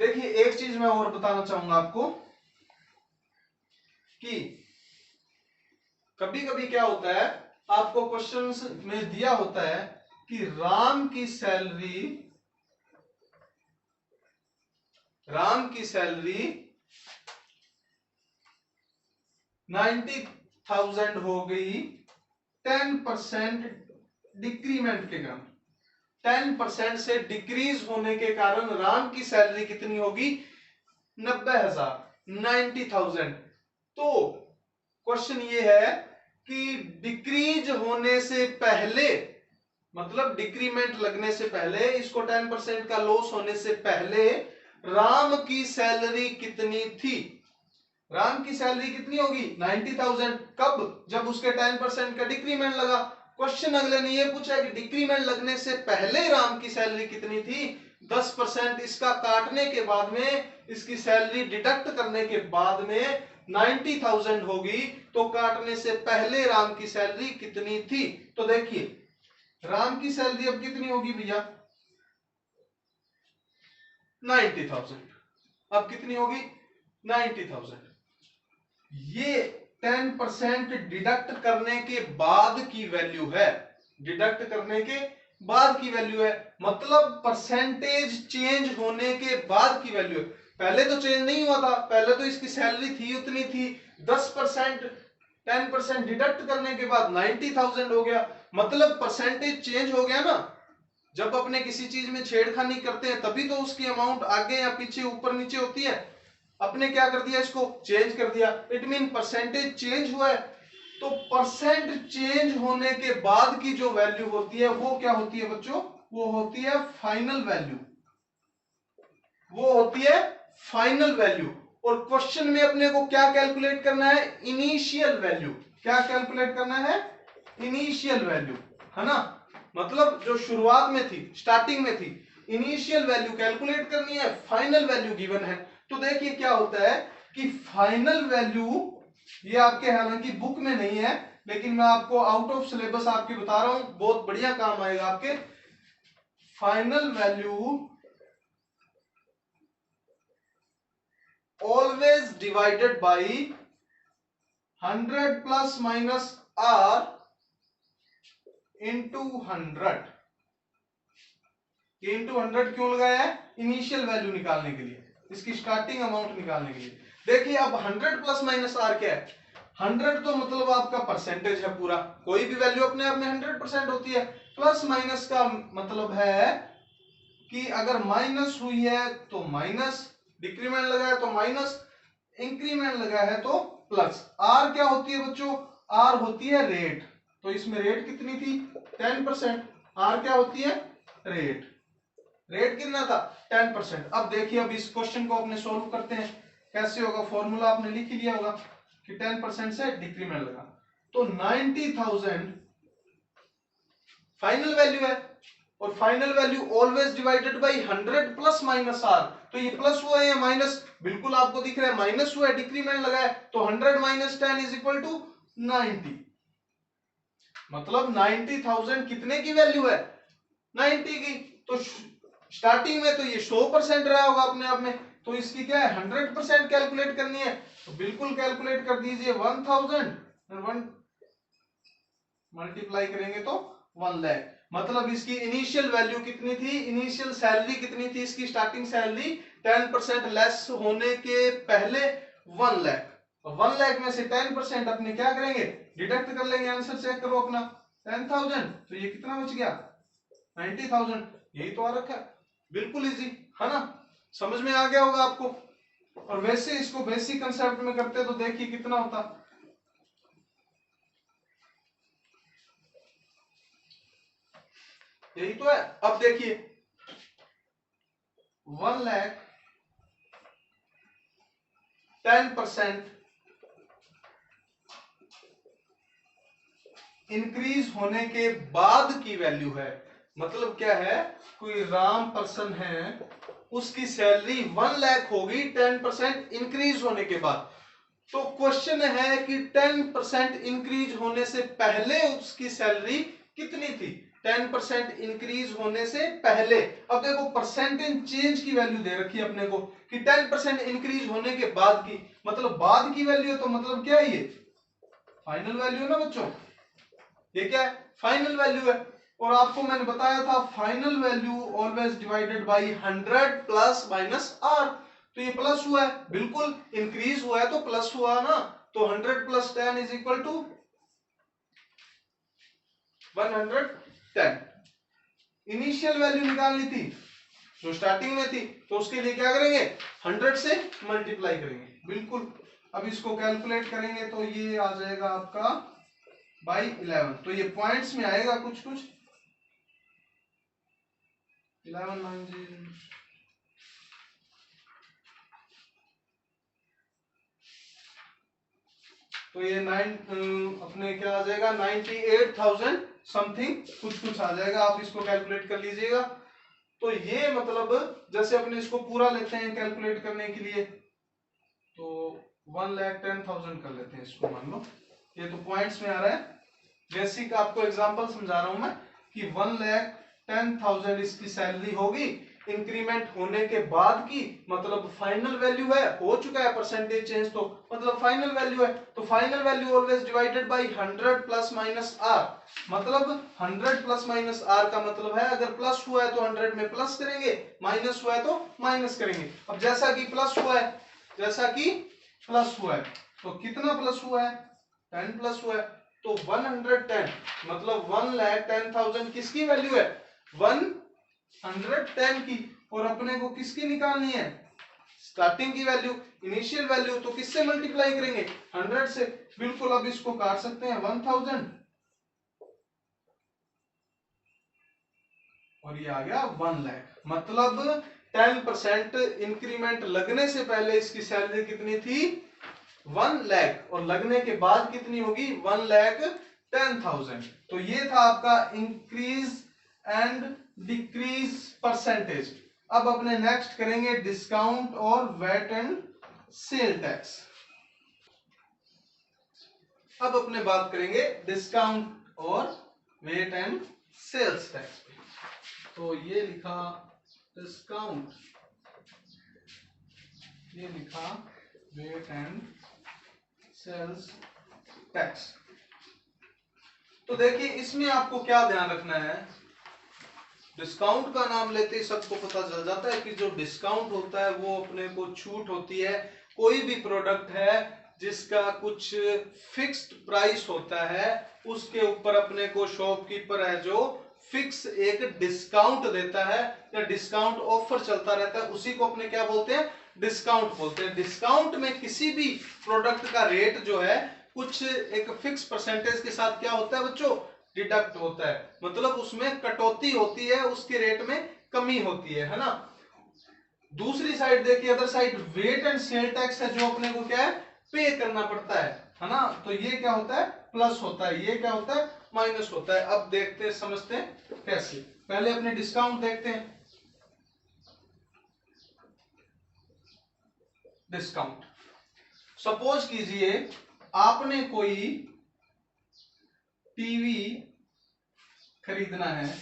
देखिए एक चीज मैं और बताना चाहूंगा आपको कि कभी कभी क्या होता है, आपको क्वेश्चंस में दिया होता है कि राम की सैलरी 90,000 हो गई 10% डिक्रीमेंट के कारण। 10% से डिक्रीज होने के कारण राम की सैलरी कितनी होगी? 90,000, 90,000। तो क्वेश्चन ये है कि डिक्रीज होने से पहले, मतलब डिक्रीमेंट लगने से पहले, इसको 10% का लॉस होने से पहले राम की सैलरी कितनी थी? राम की सैलरी कितनी होगी? 90,000। कब? जब उसके 10% का डिक्रीमेंट लगा। क्वेश्चन अगले ने ये पूछा कि डिक्रीमेंट लगने से पहले राम की सैलरी कितनी थी? 10% इसका काटने के बाद में, इसकी सैलरी डिडक्ट करने के बाद में 90,000 होगी। तो काटने से पहले राम की सैलरी कितनी थी? तो देखिए राम की सैलरी अब कितनी होगी भैया? 90,000। अब कितनी होगी? 90,000। ये 10% डिडक्ट करने के बाद की वैल्यू है। डिडक्ट करने के बाद की वैल्यू है, मतलब परसेंटेज चेंज होने के बाद की वैल्यू है। पहले तो चेंज नहीं हुआ था, पहले तो इसकी सैलरी थी उतनी थी, 10% 10% डिडक्ट करने के बाद 90,000 हो गया, मतलब परसेंटेज चेंज हो गया ना। जब अपने किसी चीज में छेड़खानी करते हैं तभी तो उसकी अमाउंट आगे या पीछे ऊपर नीचे होती है। अपने क्या कर दिया, इसको चेंज कर दिया, इट मीन परसेंटेज चेंज हुआ है। तो परसेंट चेंज होने के बाद की जो वैल्यू होती है वो क्या होती है बच्चों, वो होती है फाइनल वैल्यू, वो होती है फाइनल वैल्यू। और क्वेश्चन में अपने को क्या कैलकुलेट करना है, इनिशियल वैल्यू। क्या कैलकुलेट करना है, इनिशियल वैल्यू, है ना, मतलब जो शुरुआत में थी, स्टार्टिंग में थी, इनिशियल वैल्यू कैलकुलेट करनी है, फाइनल वैल्यू गिवन है। तो देखिए क्या होता है कि फाइनल वैल्यू, ये आपके हालांकि बुक में नहीं है लेकिन मैं आपको आउट ऑफ सिलेबस आपके बता रहा हूं, बहुत बढ़िया काम आएगा आपके। Final value always divided by 100 plus minus r into 100। ये into 100 क्यों लगाया है, इनिशियल वैल्यू निकालने के लिए, इसकी स्टार्टिंग अमाउंट निकालने के लिए। देखिए अब 100 प्लस माइनस आर क्या है, 100 तो मतलब आपका परसेंटेज है पूरा, कोई भी वैल्यू अपने आप में 100% होती है। प्लस माइनस का मतलब है कि अगर माइनस हुई है तो माइनस, डिक्रीमेंट लगा है तो माइनस, इंक्रीमेंट लगा है तो प्लस। आर क्या होती है बच्चों, आर होती है रेट, तो इसमें रेट कितनी थी 10%, आर क्या होती है रेट, रेट कितना था 10%। अब देखिए अब इस क्वेश्चन को अपने सोल्व करते हैं, कैसे होगा, फॉर्मूला आपने लिख ही लिया होगा कि 10% से डिक्रीमेंट लगा, तो 90,000 फाइनल वैल्यू है, और final value always divided by 100 plus minus R. तो ये प्लस हुआ है या माइनस, बिल्कुल आपको दिख रहा है माइनस हुआ है, डिक्रीमेंट लगा है, तो 100 माइनस 10 इज इक्वल टू 90, मतलब 90,000 कितने की वैल्यू है 90 की। तो स्टार्टिंग में तो ये 100% रहा होगा अपने आप में, तो इसकी क्या है 100% कैलकुलेट करनी है, तो बिल्कुल कैलकुलेट कर दीजिए 1000 मल्टीप्लाई करेंगे तो 1 लाख, मतलब इसकी इनिशियल वैल्यू कितनी थी, इनिशियल सैलरी कितनी थी, इसकी स्टार्टिंग सैलरी 10% लेस होने के पहले 1 लाख। 1 लाख में से 10% अपने क्या करेंगे, डिडक्ट कर लेंगे, आंसर चेक करो अपना 10,000, तो ये कितना बच गया 90,000, यही तो आ रखा है, बिल्कुल इजी है ना, समझ में आ गया होगा आपको। और वैसे इसको बेसिक कंसेप्ट में करते तो देखिए कितना होता, यही तो है। अब देखिए 1 लाख 10% इंक्रीज होने के बाद की वैल्यू है, मतलब क्या है, कोई राम पर्सन है, उसकी सैलरी 1 लाख होगी 10% इंक्रीज होने के बाद। तो क्वेश्चन है कि 10% इंक्रीज होने से पहले उसकी सैलरी कितनी थी, 10% इंक्रीज होने से पहले। अब देखो परसेंटेज चेंज की वैल्यू दे रखी है अपने को कि 10% इंक्रीज होने के बाद की, मतलब बाद की वैल्यू है, तो मतलब क्या है ये फाइनल वैल्यू है ना बच्चों, ये क्या है फाइनल वैल्यू है। और आपको मैंने बताया था final value always divided by 100 plus minus R, तो ये प्लस हुआ है, बिल्कुल इंक्रीज हुआ है तो प्लस हुआ ना, तो 100 plus 10 is equal to 110। Initial value निकालनी थी जो स्टार्टिंग में थी, तो उसके लिए क्या करेंगे 100 से मल्टीप्लाई करेंगे, बिल्कुल। अब इसको कैलकुलेट करेंगे तो ये आ जाएगा आपका बाई 11, तो ये पॉइंट्स में आएगा कुछ कुछ 11 9 तो ये 9 अपने क्या आ जाएगा 98,000 समथिंग कुछ कुछ आ जाएगा, आप इसको कैलकुलेट कर लीजिएगा। तो ये मतलब जैसे अपने इसको पूरा लेते हैं कैलकुलेट करने के लिए, तो 1,10,000 कर लेते हैं इसको, मान लो ये तो पॉइंट्स में आ रहा है, बेसिक आपको एग्जांपल समझा रहा हूं मैं कि 1,10,000 इसकी सैलरी होगी, इंक्रीमेंट होने के बाद की मतलब फाइनल वैल्यू है, हो चुका है परसेंटेज चेंज तो मतलब फाइनल वैल्यू है, तो final value always divided by 100 plus minus R, मतलब 100 प्लस माइनस आर का मतलब है अगर प्लस हुआ है तो 100 में प्लस करेंगे, माइनस हुआ है तो माइनस करेंगे। अब जैसा कि प्लस हुआ है, जैसा कि प्लस हुआ है तो कितना प्लस हुआ है, 10 प्लस हुआ है, तो 110 मतलब 1,10,000 किसकी वैल्यू है, 110 की, और अपने को किसकी निकालनी है, स्टार्टिंग की वैल्यू, इनिशियल वैल्यू, तो किससे मल्टीप्लाई करेंगे, 100 से। बिल्कुल, अब इसको काट सकते हैं 1000 और ये आ गया 1 लाख, मतलब 10% इंक्रीमेंट लगने से पहले इसकी सैलरी कितनी थी, 1 लाख, और लगने के बाद कितनी होगी, 1,10,000। तो ये था आपका इंक्रीज एंड डिक्रीज परसेंटेज। अब अपने नेक्स्ट करेंगे डिस्काउंट और वैट एंड सेल टैक्स। अब अपने बात करेंगे डिस्काउंट और वेट एंड सेल्स टैक्स पे। तो ये लिखा डिस्काउंट, ये लिखा वेट एंड सेल्स टैक्स। तो देखिए इसमें आपको क्या ध्यान रखना है, डिस्काउंट का नाम लेते ही सबको पता चल जाता है कि जो डिस्काउंट होता है वो अपने को छूट होती है। कोई भी प्रोडक्ट है जिसका कुछ फिक्स्ड प्राइस होता है उसके ऊपर अपने को शॉपकीपर है जो फिक्स एक डिस्काउंट देता है या डिस्काउंट ऑफर चलता रहता है, उसी को अपने क्या बोलते हैं, डिस्काउंट बोलते हैं। डिस्काउंट में किसी भी प्रोडक्ट का रेट जो है कुछ एक फिक्स परसेंटेज के साथ क्या होता है बच्चों, डिडक्ट होता है, मतलब उसमें कटौती होती है, उसके रेट में कमी होती है ना। दूसरी साइड देखिए, other side VAT and sale tax है जो अपने को क्या है, पे करना पड़ता है ना। तो ये क्या होता है, प्लस होता है, ये क्या होता है, माइनस होता है। अब देखते हैं, समझते हैं कैसे। पहले अपने डिस्काउंट देखते हैं। डिस्काउंट, सपोज कीजिए आपने कोई टीवी खरीदना है,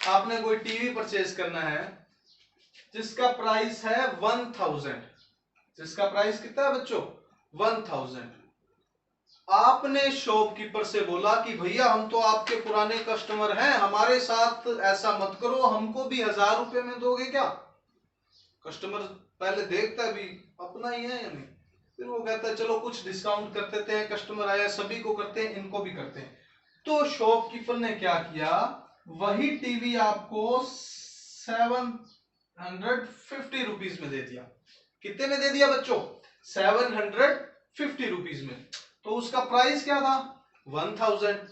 आपने कोई टीवी परचेज करना है जिसका प्राइस है 1000, जिसका प्राइस कितना है बच्चों, 1000। आपने शॉपकीपर से बोला कि भैया हम तो आपके पुराने कस्टमर हैं, हमारे साथ ऐसा मत करो, हमको भी 1000 रुपए में दोगे क्या। कस्टमर पहले देखता है भी अपना ही है या नहीं, फिर वो कहता है चलो कुछ डिस्काउंट कर देते हैं, कस्टमर आया सभी को करते हैं, इनको भी करते हैं। तो शॉपकीपर ने क्या किया, वही टीवी आपको 750 रुपीज में दे दिया। कितने में दे दिया बच्चों, 750 रुपीज में। तो उसका प्राइस क्या था, 1000,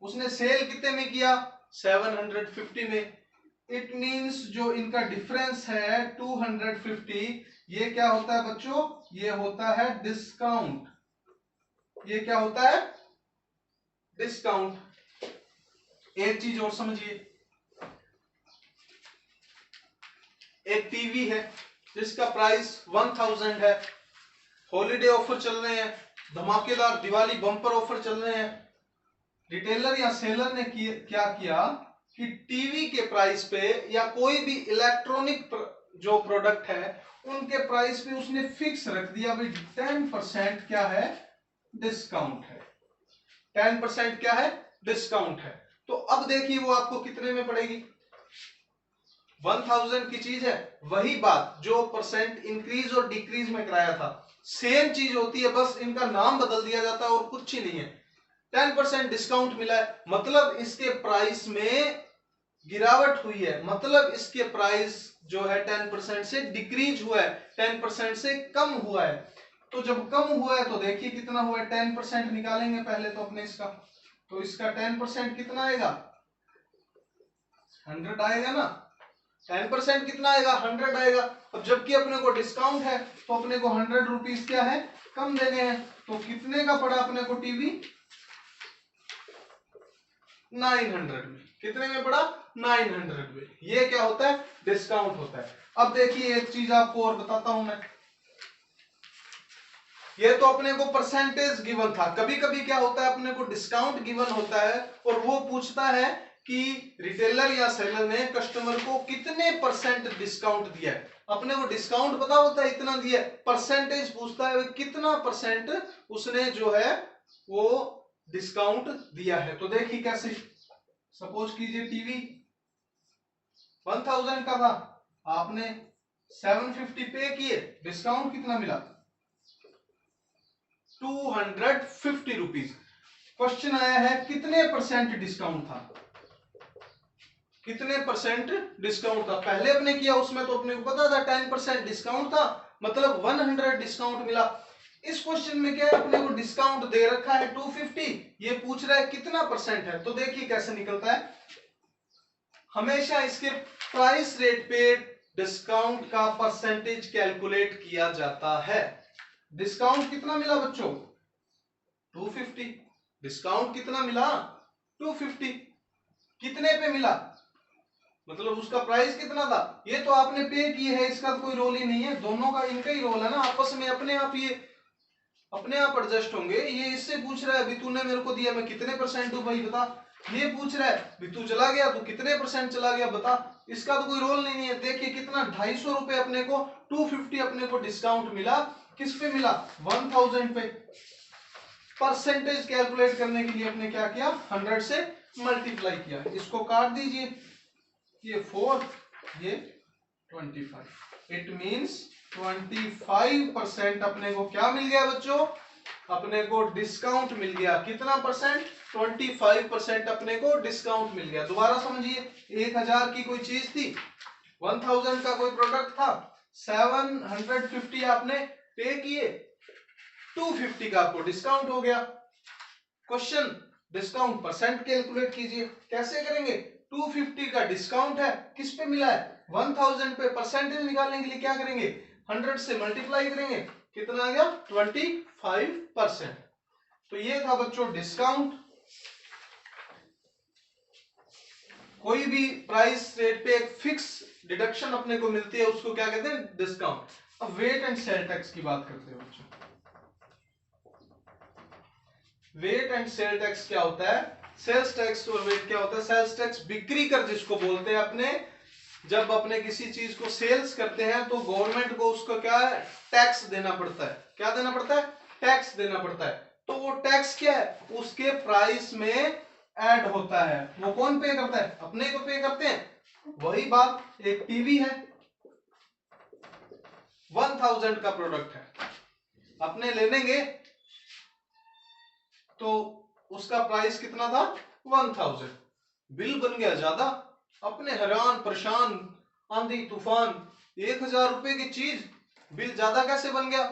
उसने सेल कितने में किया, 750 में। इट मींस जो इनका डिफरेंस है 250, ये क्या होता है बच्चों, ये होता है डिस्काउंट, ये क्या होता है, डिस्काउंट। एक चीज और समझिए, एक टीवी है जिसका प्राइस 1000 है, हॉलीडे ऑफर चल रहे हैं, धमाकेदार दिवाली बम्पर ऑफर चल रहे हैं। रिटेलर या सेलर ने क्या किया कि टीवी के प्राइस पे या कोई भी इलेक्ट्रॉनिक जो प्रोडक्ट है उनके प्राइस पे उसने फिक्स रख दिया भाई 10% क्या है, डिस्काउंट है, 10% क्या है, डिस्काउंट है। तो अब देखिए वो आपको कितने में पड़ेगी, 1000 की चीज है, वही बात जो परसेंट इंक्रीज और डिक्रीज में कराया था सेम चीज होती है, बस इनका नाम बदल दिया जाता है और कुछ ही नहीं है। 10% डिस्काउंट मिला है मतलब इसके प्राइस में गिरावट हुई है, मतलब इसके प्राइस जो है 10% से डिक्रीज हुआ है, 10% से कम हुआ है। तो जब कम हुआ है तो देखिए कितना हुआ है, 10% निकालेंगे पहले तो अपने इसका, तो इसका 10% कितना आएगा, 100 आएगा ना, 10% कितना आएगा, 100 आएगा। अब जबकि अपने को डिस्काउंट है तो अपने को 100 रुपीज क्या है, कम देने हैं। तो कितने का पड़ा अपने को टीवी, 900 में। कितने में पड़ा, 900 में। ये क्या होता है, डिस्काउंट होता है। अब देखिए एक चीज आपको और बताता हूं मैं, ये तो अपने को परसेंटेज गिवन था, कभी कभी क्या होता है अपने को डिस्काउंट गिवन होता है और वो पूछता है कि रिटेलर या सेलर ने कस्टमर को कितने % डिस्काउंट दिया है। अपने को डिस्काउंट पता होता है इतना दिया है, परसेंटेज पूछता है कितना % उसने जो है वो डिस्काउंट दिया है। तो देखिए कैसे, सपोज कीजिए टीवी 1000 का था, आपने 750 पे किए, डिस्काउंट कितना मिला 250 रुपीज। क्वेश्चन आया है कितने % डिस्काउंट था, कितने % डिस्काउंट था। पहले अपने किया उसमें तो अपने को पता था 10% डिस्काउंट था, मतलब 100 डिस्काउंट मिला। इस क्वेश्चन में क्या है, अपने को डिस्काउंट दे रखा है 250, ये पूछ रहा है कितना % है। तो देखिए कैसे निकलता है, हमेशा इसके प्राइस रेट पे डिस्काउंट का परसेंटेज कैलकुलेट किया जाता है। डिस्काउंट कितना मिला बच्चों 250, डिस्काउंट कितना मिला 250, कितने पे मिला, मतलब उसका प्राइस कितना था। ये तो आपने पे किए है, इसका कोई रोल ही नहीं है, दोनों का इनका ही रोल है ना, आपस में अपने आप ये अपने आप एडजस्ट होंगे। ये इससे पूछ रहा है अभी तूने मेरे को दिया, मैं कितने % हूं भाई बता। ये पूछ रहा है अभी तू चला गया, तू कितने % चला गया बता, इसका तो कोई रोल नहीं है। देखिए कितना 250 रुपए अपने को 250 अपने को डिस्काउंट मिला, किस पे मिला 1000 पे। परसेंटेज कैलकुलेट करने के लिए अपने क्या किया 100 से मल्टीप्लाई किया। इसको काट दीजिए, ये 4 ये 25, इट मींस 25% अपने को क्या मिल गया बच्चों, अपने को डिस्काउंट मिल गया। कितना %, 25% अपने को डिस्काउंट मिल गया। दोबारा समझिए, 1000 की कोई चीज थी, 1000 का कोई प्रोडक्ट था, 750 आपने पे किए, 250 का आपको डिस्काउंट हो गया। क्वेश्चन, डिस्काउंट % कैलकुलेट कीजिए। कैसे करेंगे, 250 का डिस्काउंट है, किस पे मिला है 1000 पे, परसेंटेज निकालने के लिए क्या करेंगे 100 से मल्टीप्लाई करेंगे, कितना आ गया 25%। तो ये था बच्चों डिस्काउंट। कोई भी प्राइस रेट पे एक फिक्स डिडक्शन अपने को मिलती है, उसको क्या कहते हैं डिस्काउंट। अब वेट एंड सेल टैक्स की बात करते हैं बच्चों। वेट एंड सेल टैक्स क्या होता है, सेल्स टैक्स और वेट क्या होता है। सेल्स टैक्स बिक्री कर जिसको बोलते हैं, अपने जब अपने किसी चीज को सेल्स करते हैं तो गवर्नमेंट को उसको क्या है टैक्स देना पड़ता है। क्या देना पड़ता है, टैक्स देना पड़ता है। तो वो टैक्स क्या है, उसके प्राइस में ऐड होता है। वो कौन पे करता है, अपने को पे करते हैं। वही बात, एक टीवी है 1000 का प्रोडक्ट है, अपने ले लेंगे तो उसका प्राइस कितना था 1000, बिल बन गया ज्यादा, अपने हैरान परेशान, आंधी तूफान, 1000 रुपए की चीज बिल ज्यादा कैसे बन गया।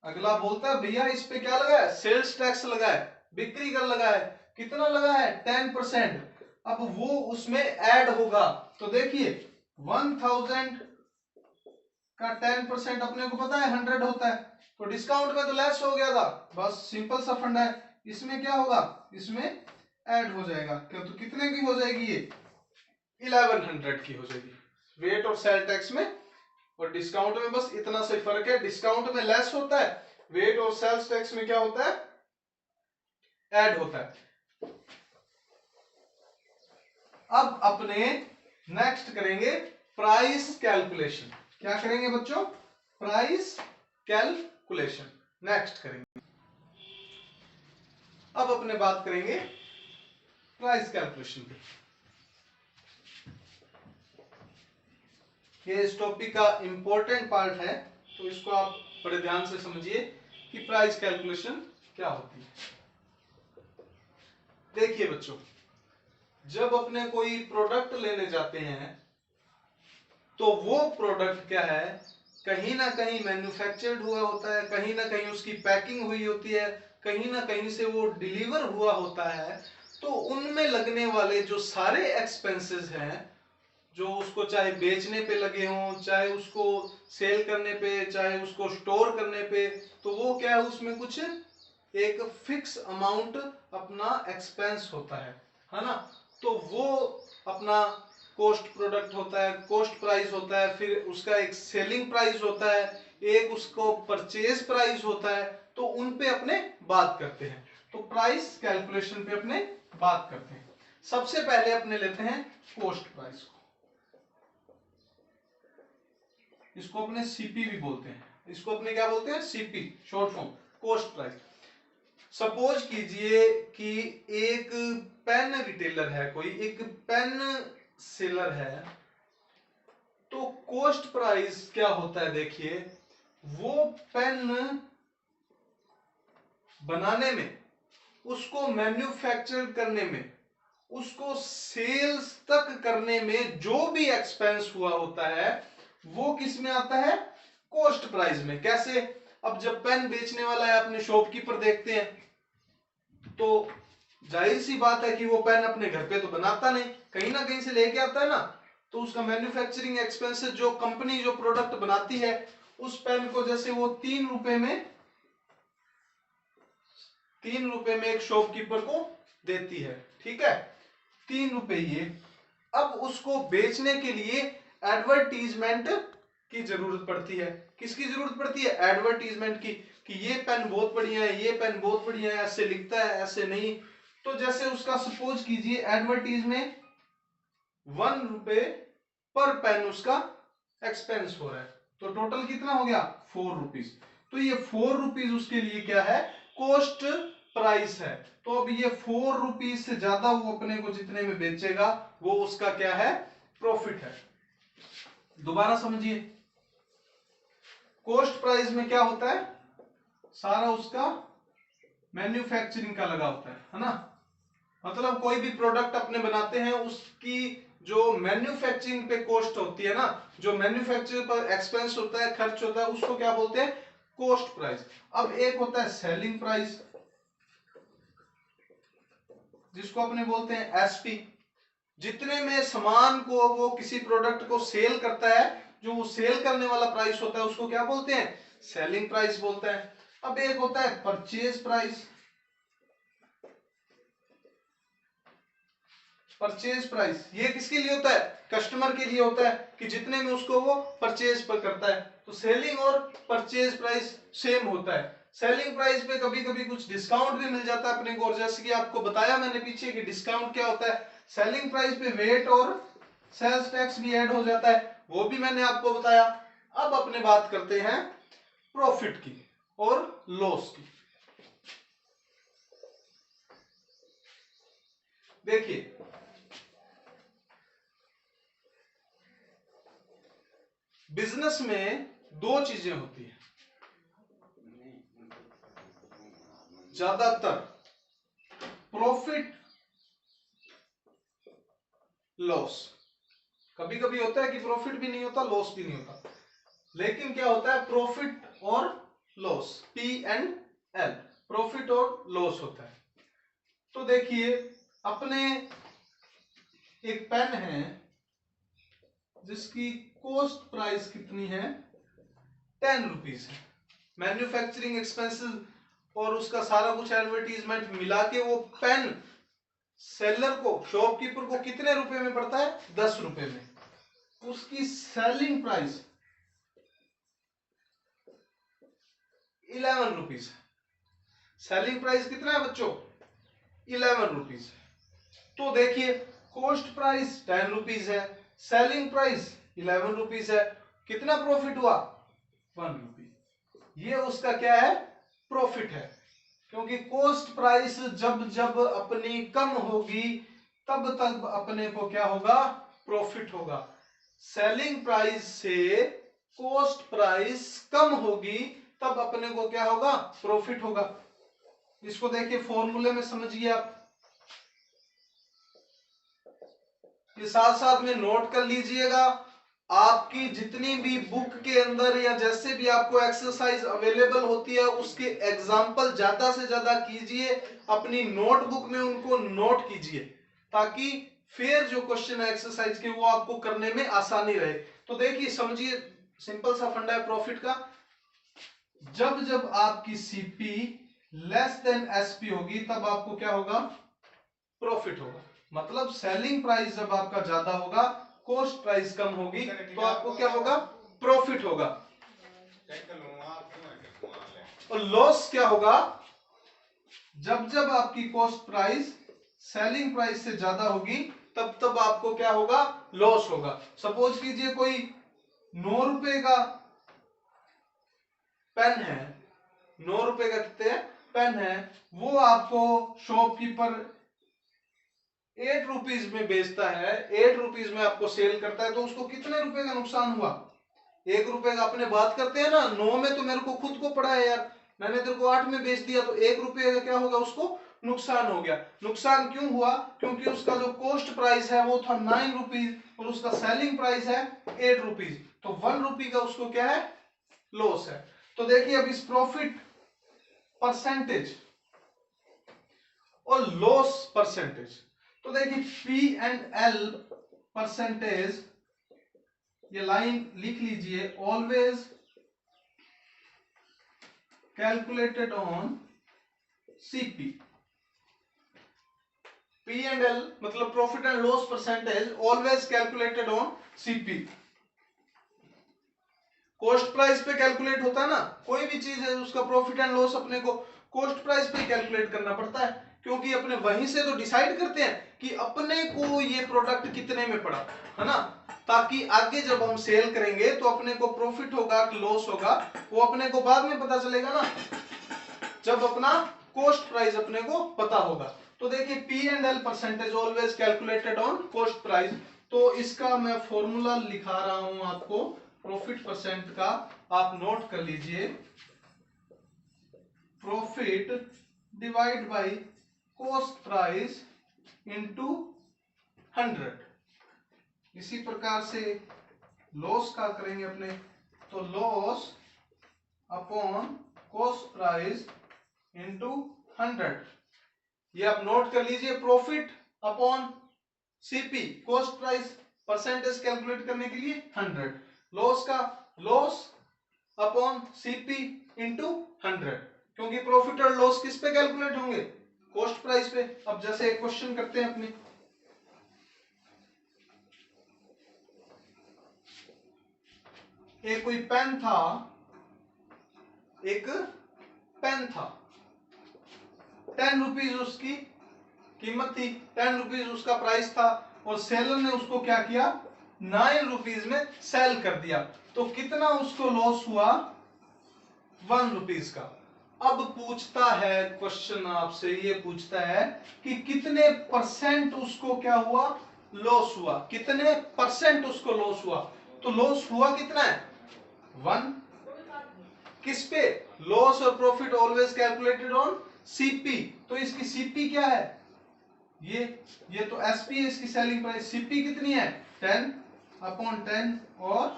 अगला बोलता है भैया इस पे क्या लगा है, सेल्स टैक्स लगा है, बिक्री कर लगा है, कितना लगा है 10%। अब वो उसमें ऐड होगा, तो देखिए 1000 का 10% अपने को पता है 100 होता है, तो डिस्काउंट में तो लेस हो गया था, बस सिंपल सा फंडा है। इसमें क्या होगा, इसमें ऐड हो जाएगा, क्यों तो कितने की हो जाएगी ये 1100 की हो जाएगी वेट और सेल टैक्स में। और डिस्काउंट में बस इतना सा फर्क है, डिस्काउंट में लेस होता है, वेट और सेल्स टैक्स में क्या होता है ऐड होता है। अब अपने नेक्स्ट करेंगे प्राइस कैलकुलेशन। क्या करेंगे बच्चों, प्राइस कैलकुलेशन नेक्स्ट करेंगे। अब अपने बात करेंगे प्राइस कैलकुलेशन पे। ये इस टॉपिक का इंपॉर्टेंट पार्ट है, तो इसको आप बड़े ध्यान से समझिए कि प्राइस कैलकुलेशन क्या होती है। देखिए बच्चों, जब अपने कोई प्रोडक्ट लेने जाते हैं तो वो प्रोडक्ट क्या है, कहीं ना कहीं मैन्युफैक्चर्ड हुआ होता है, कहीं ना कहीं उसकी पैकिंग हुई होती है, कहीं ना कहीं से वो डिलीवर हुआ होता है। तो उनमें लगने वाले जो सारे एक्सपेंसेस हैं, जो उसको चाहे बेचने पे लगे हों, चाहे उसको सेल करने पे, चाहे उसको स्टोर करने पे, तो वो क्या है उसमें कुछ एक फिक्स अमाउंट अपना एक्सपेंस होता है ना। तो वो अपना कॉस्ट प्रोडक्ट होता है, कॉस्ट प्राइस होता है, फिर उसका एक सेलिंग प्राइस होता है, एक उसको परचेज प्राइस होता है। तो उन पे अपने बात करते हैं, तो प्राइस कैलकुलेशन पे अपने बात करते हैं। सबसे पहले अपने लेते हैं कॉस्ट प्राइस को, इसको अपने सीपी भी बोलते हैं, इसको अपने क्या बोलते हैं, CP, short form cost price. Suppose कीजिए कि एक पेन रिटेलर है, कोई एक पेन सेलर है, तो कॉस्ट प्राइस क्या होता है, देखिए वो पेन बनाने में, उसको मैन्युफैक्चर करने में, उसको सेल्स तक करने में जो भी एक्सपेंस हुआ होता है वो किस में आता है, कॉस्ट प्राइस में। कैसे, अब जब पेन बेचने वाला है अपने शॉपकीपर देखते हैं तो जाहिर सी बात है कि वो पेन अपने घर पे तो बनाता नहीं, कहीं ना कहीं से लेके आता है ना, तो उसका मैन्युफैक्चरिंग एक्सपेंसेस, जो कंपनी जो प्रोडक्ट बनाती है उस पेन को, जैसे वो 3 रुपए में एक शॉपकीपर को देती है, ठीक है, 3 रुपए ये। अब उसको बेचने के लिए एडवर्टीजमेंट की जरूरत पड़ती है। किसकी जरूरत पड़ती है, एडवर्टीजमेंट की, कि ये पेन बहुत बढ़िया है, ये पेन बहुत बढ़िया है, ऐसे लिखता है, ऐसे नहीं। तो जैसे उसका सपोज कीजिए एडवर्टीज में 1 रुपए पर पेन उसका एक्सपेंस हो रहा है, तो टोटल कितना हो गया, 4 रुपीज। तो ये 4 रुपीज उसके लिए क्या है, कॉस्ट प्राइस है। तो अब ये 4 रुपीज से ज्यादा वो अपने को जितने में बेचेगा वो उसका क्या है, प्रॉफिट है। दोबारा समझिए, कॉस्ट प्राइस में क्या होता है, सारा उसका मैन्युफैक्चरिंग का लगा होता है ना, मतलब कोई भी प्रोडक्ट अपने बनाते हैं उसकी जो मैन्युफैक्चरिंग पे कॉस्ट होती है ना, जो मैन्युफैक्चरिंग पर एक्सपेंस होता है, खर्च होता है, उसको क्या बोलते हैं, कॉस्ट प्राइस। अब एक होता है सेलिंग प्राइस, जिसको अपने बोलते हैं एसपी, जितने में सामान को वो किसी प्रोडक्ट को सेल करता है, जो वो सेल करने वाला प्राइस होता है उसको क्या बोलते हैं, सेलिंग प्राइस बोलते हैं। अब एक होता है परचेज प्राइस, परचेज प्राइस ये किसके लिए होता है, कस्टमर के लिए होता है, कि जितने में उसको वो परचेज पर करता है। तो सेलिंग और परचेज प्राइस सेम होता है। सेलिंग प्राइस पे कभी कभी कुछ डिस्काउंट भी मिल जाता है अपने को, और जैसे कि आपको बताया मैंने पीछे कि डिस्काउंट क्या होता है, सेलिंग प्राइस पे वेट और सेल्स टैक्स भी ऐड हो जाता है, वो भी मैंने आपको बताया। अब अपने बात करते हैं प्रॉफिट की और लॉस की। देखिए बिजनेस में दो चीजें होती है ज्यादातर, प्रॉफिट लॉस। कभी कभी होता है कि प्रॉफिट भी नहीं होता, लॉस भी नहीं होता, लेकिन क्या होता है, प्रॉफिट और लॉस, P&L, प्रॉफिट और लॉस होता है। तो देखिए अपने एक पेन है जिसकी कॉस्ट प्राइस कितनी है, 10 रुपीज है, मैन्युफैक्चरिंग एक्सपेंसेस और उसका सारा कुछ एडवर्टीजमेंट मिला के वो पेन सेलर को, शॉपकीपर को कितने रुपए में पड़ता है, 10 रुपए में। उसकी selling price 11 rupees. Selling price कितना है बच्चों, 11 रुपीज। तो देखिए कॉस्ट प्राइस 10 रुपीज है, सेलिंग प्राइस 11 रुपीज है, कितना प्रॉफिट हुआ, 1 रुपी। ये उसका क्या है, प्रॉफिट है। क्योंकि कॉस्ट प्राइस जब जब अपनी कम होगी तब तब अपने को क्या होगा, प्रॉफिट होगा। सेलिंग प्राइस से कॉस्ट प्राइस कम होगी तब अपने को क्या होगा, प्रॉफिट होगा। इसको देखिए फॉर्मूले में समझिए आप, ये साथ साथ में नोट कर लीजिएगा। आपकी जितनी भी बुक के अंदर या जैसे भी आपको एक्सरसाइज अवेलेबल होती है उसके एग्जाम्पल ज्यादा से ज्यादा कीजिए, अपनी नोटबुक में उनको नोट कीजिए, ताकि फिर जो क्वेश्चन है एक्सरसाइज के वो आपको करने में आसानी रहे। तो देखिए समझिए, सिंपल सा फंडा है प्रॉफिट का, जब जब आपकी सीपी लेस देन एसपी होगी तब आपको क्या होगा, प्रॉफिट होगा। मतलब सेलिंग प्राइस जब आपका ज्यादा होगा, कॉस्ट प्राइस कम होगी, तो आपको क्या होगा, प्रॉफिट होगा। और लॉस क्या होगा, जब जब आपकी कॉस्ट प्राइस सेलिंग प्राइस से ज्यादा होगी तब तब आपको क्या होगा, लॉस होगा। सपोज कीजिए कोई 9 रुपए का पेन है, 9 रुपए का कितने है पेन है, वो आपको शॉपकीपर 8 रुपीज में बेचता है, 8 रुपीज में आपको सेल करता है, तो उसको कितने रुपए का नुकसान हुआ, 1 रुपए का। अपने बात करते हैं ना, 9 में तो मेरे को खुद को पड़ा है यार, मैंने तेरे को 8 में बेच दिया, तो 1 रुपए का क्या होगा, उसको नुकसान हो गया। नुकसान क्यों हुआ, क्योंकि उसका जो कॉस्ट प्राइस है वो था 9 रुपीज और उसका सेलिंग प्राइस है 8 रुपीज, तो 1 रुपी का उसको क्या है, लॉस है। तो देखिए अब इस प्रॉफिट परसेंटेज और लॉस परसेंटेज, तो देखिए P&L परसेंटेज, ये लाइन लिख लीजिए, always calculated on CP। P&L मतलब profit and loss percentage always calculated on CP। Cost price पे कैलकुलेट होता है ना, कोई भी चीज है उसका प्रॉफिट एंड लॉस अपने को कॉस्ट प्राइस पे कैलकुलेट करना पड़ता है, क्योंकि अपने वहीं से तो डिसाइड करते हैं कि अपने को ये प्रोडक्ट कितने में पड़ा, है ना, ताकि आगे जब हम सेल करेंगे तो अपने को प्रॉफिट होगा कि लॉस होगा वो अपने को बाद में पता चलेगा ना, जब अपना कॉस्ट प्राइस अपने को पता होगा। तो देखिए P&L percentage always calculated on cost price, तो इसका मैं फॉर्मूला लिखा रहा हूं आपको प्रॉफिट परसेंट का, आप नोट कर लीजिए, profit divide by cost price into 100। इसी प्रकार से लॉस का करेंगे अपने, तो loss upon cost price into 100, ये आप नोट कर लीजिए, profit upon CP cost price percentage calculate करने के लिए 100, लॉस का लॉस अपॉन CP इंटू 100, क्योंकि प्रॉफिट और लॉस किस पे कैलकुलेट होंगे, कॉस्ट प्राइस पे। अब जैसे एक क्वेश्चन करते हैं अपने, एक कोई पेन था, एक पेन था, 10 रुपीज उसकी कीमत थी, 10 रुपीज उसका प्राइस था, और सेलर ने उसको क्या किया, 9 रुपीज में सेल कर दिया, तो कितना उसको लॉस हुआ, 1 रुपीज का। अब पूछता है क्वेश्चन आपसे, ये पूछता है कि कितने परसेंट उसको क्या हुआ, लॉस हुआ, कितने परसेंट उसको लॉस हुआ, तो लॉस हुआ कितना है, 1। किस पे, लॉस और profit always calculated on CP, तो इसकी CP क्या है, ये तो SP है, इसकी सेलिंग प्राइस, CP कितनी है 10 अपॉन 10 और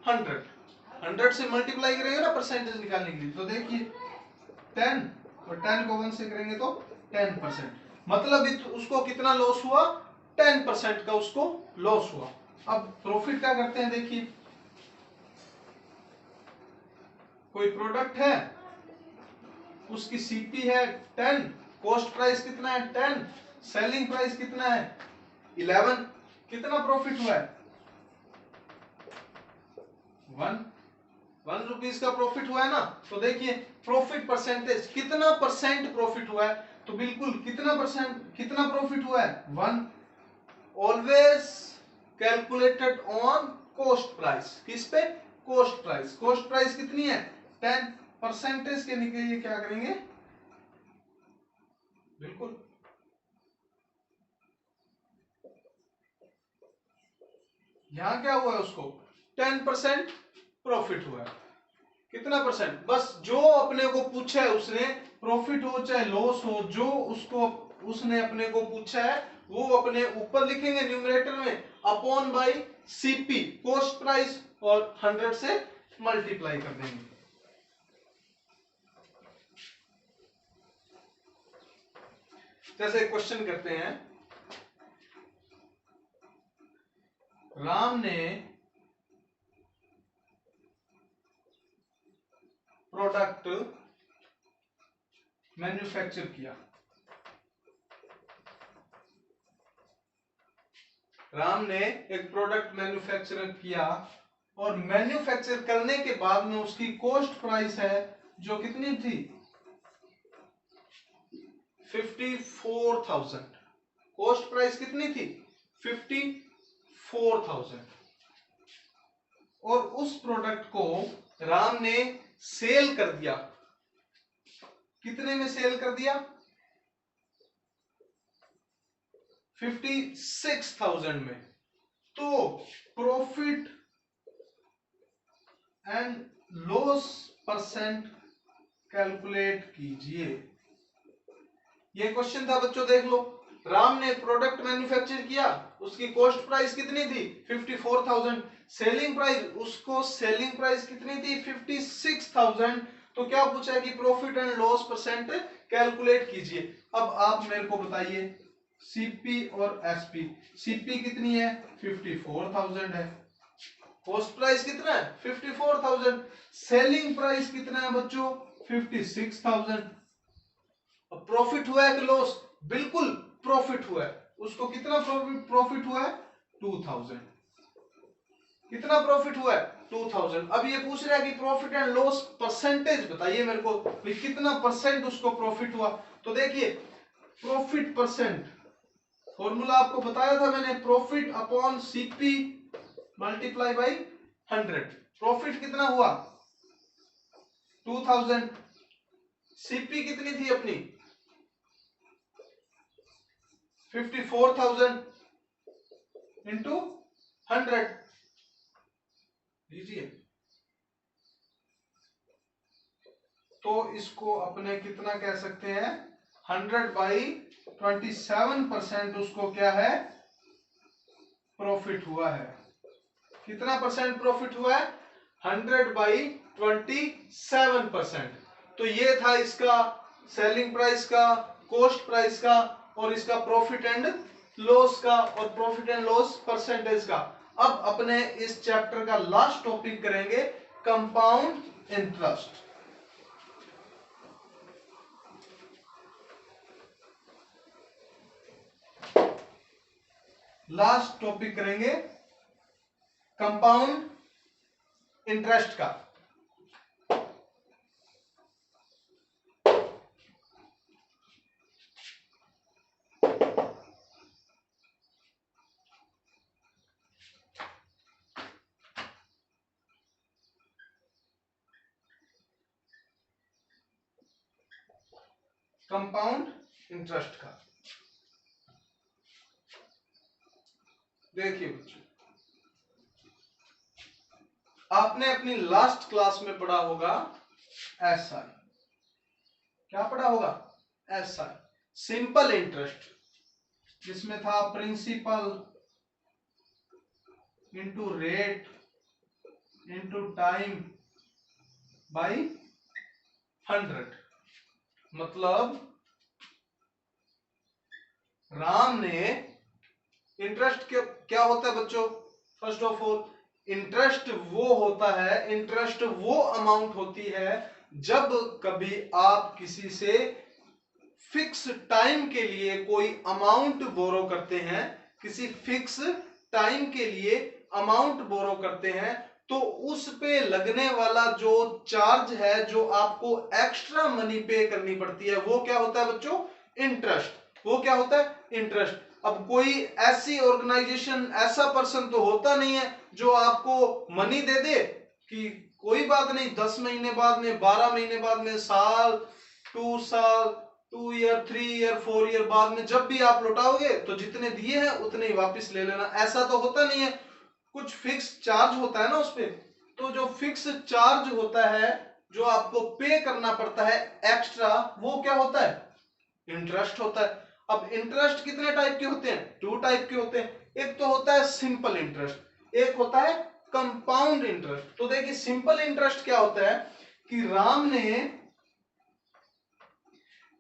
100, 100 से मल्टीप्लाई करेंगे ना परसेंटेज निकालने के लिए, तो देखिए 10 और 10 को 1 से करेंगे तो 10%, मतलब उसको कितना लॉस हुआ, 10% का उसको लॉस हुआ। अब प्रॉफिट क्या करते हैं, देखिए कोई प्रोडक्ट है, उसकी CP है 10, कॉस्ट प्राइस कितना है 10, सेलिंग प्राइस कितना है 11, कितना प्रॉफिट हुआ है 1 रुपीज का प्रॉफिट हुआ है ना। तो देखिए प्रॉफिट परसेंटेज, कितना परसेंट प्रॉफिट हुआ है, तो बिल्कुल कितना परसेंट, कितना प्रॉफिट हुआ है 1, always calculated on cost price, किस पे, कॉस्ट प्राइस, कॉस्ट प्राइस कितनी है 10, परसेंटेज के लिए क्या करेंगे, बिल्कुल यहां क्या हुआ है, उसको 10% प्रॉफिट हुआ है, कितना परसेंट, बस जो अपने को पूछा है उसने, प्रॉफिट हो चाहे लॉस हो, जो उसको उसने अपने को पूछा है वो अपने ऊपर लिखेंगे न्यूमरेटर में, upon bye CP cost price, और 100 से मल्टीप्लाई कर देंगे। जैसे क्वेश्चन करते हैं, राम ने प्रोडक्ट मैन्युफैक्चर किया, राम ने एक प्रोडक्ट मैन्युफैक्चर किया, और मैन्युफैक्चर करने के बाद में उसकी कॉस्ट प्राइस है जो कितनी थी 54,000। कॉस्ट प्राइस कितनी थी? 54,000। और उस प्रोडक्ट को राम ने सेल कर दिया। कितने में सेल कर दिया? 56,000 में। तो profit and loss percent calculate कीजिए। ये क्वेश्चन था बच्चों, देख लो। राम ने प्रोडक्ट मैन्युफैक्चर किया, उसकी कॉस्ट प्राइस कितनी थी? 54,000। सेलिंग प्राइस, उसको सेलिंग प्राइस कितनी थी? 56,000। तो क्या पूछा है कि profit and loss percent calculate कीजिए। अब आप मेरे को बताइए सीपी और एसपी। सीपी कितनी है? 54,000 है। कॉस्ट प्राइस कितना है? 54,000। सेलिंग प्राइस कितना है बच्चों? 56,000। प्रॉफिट हुआ है कि लॉस? बिल्कुल प्रॉफिट हुआ है। उसको कितना प्रॉफिट हुआ है? 2,000। कितना प्रॉफिट हुआ है? 2,000। अब ये पूछ रहा है कि प्रॉफिट एंड लॉस परसेंटेज बताइए मेरे को, कितना परसेंट उसको प्रॉफिट हुआ। तो देखिए प्रॉफिट परसेंट फॉर्मूला आपको बताया था मैंने, profit upon CP multiply by 100। Profit कितना हुआ? 2,000। सीपी कितनी थी अपनी? 54,000 इंटू 100 लीजिए। तो इसको अपने कितना कह सकते हैं? 100/27% उसको क्या है? प्रॉफिट हुआ है। कितना परसेंट प्रॉफिट हुआ है? 100/27%। तो ये था इसका सेलिंग प्राइस का, कॉस्ट प्राइस का, और इसका प्रॉफिट एंड लॉस का, और प्रॉफिट एंड लॉस परसेंटेज का। अब अपने इस चैप्टर का लास्ट टॉपिक करेंगे कंपाउंड इंटरेस्ट। लास्ट टॉपिक करेंगे कंपाउंड इंटरेस्ट का। कंपाउंड इंटरेस्ट का देखिए बच्चों, आपने अपनी लास्ट क्लास में पढ़ा होगा एसआई। क्या पढ़ा होगा? एसआई, सिंपल इंटरेस्ट, जिसमें था principal into rate into time by 100। मतलब राम ने इंटरेस्ट क्या होता है बच्चों? फर्स्ट ऑफ ऑल इंटरेस्ट वो होता है, इंटरेस्ट वो अमाउंट होती है जब कभी आप किसी से फिक्स टाइम के लिए कोई अमाउंट बोरो करते हैं, किसी फिक्स टाइम के लिए अमाउंट बोरो करते हैं, तो उस पे लगने वाला जो चार्ज है, जो आपको एक्स्ट्रा मनी पे करनी पड़ती है, वो क्या होता है बच्चों? इंटरेस्ट। वो क्या होता है? इंटरेस्ट। अब कोई ऐसी ऑर्गेनाइजेशन, ऐसा पर्सन तो होता नहीं है जो आपको मनी दे दे कि कोई बात नहीं 10 महीने बाद में, 12 महीने बाद में, साल, 2 ईयर, 3 ईयर, 4 ईयर बाद में जब भी आप लौटाओगे तो जितने दिए हैं उतने ही वापस ले लेना। ऐसा तो होता नहीं है, कुछ फिक्स चार्ज होता है ना उस पे। तो जो फिक्स चार्ज होता है, जो आपको पे करना पड़ता है एक्स्ट्रा, वो क्या होता है? इंटरेस्ट होता है। अब इंटरेस्ट कितने टाइप के होते हैं? 2 टाइप के होते हैं। एक तो होता है सिंपल इंटरेस्ट, एक होता है कंपाउंड इंटरेस्ट। तो देखिए सिंपल इंटरेस्ट क्या होता है कि राम ने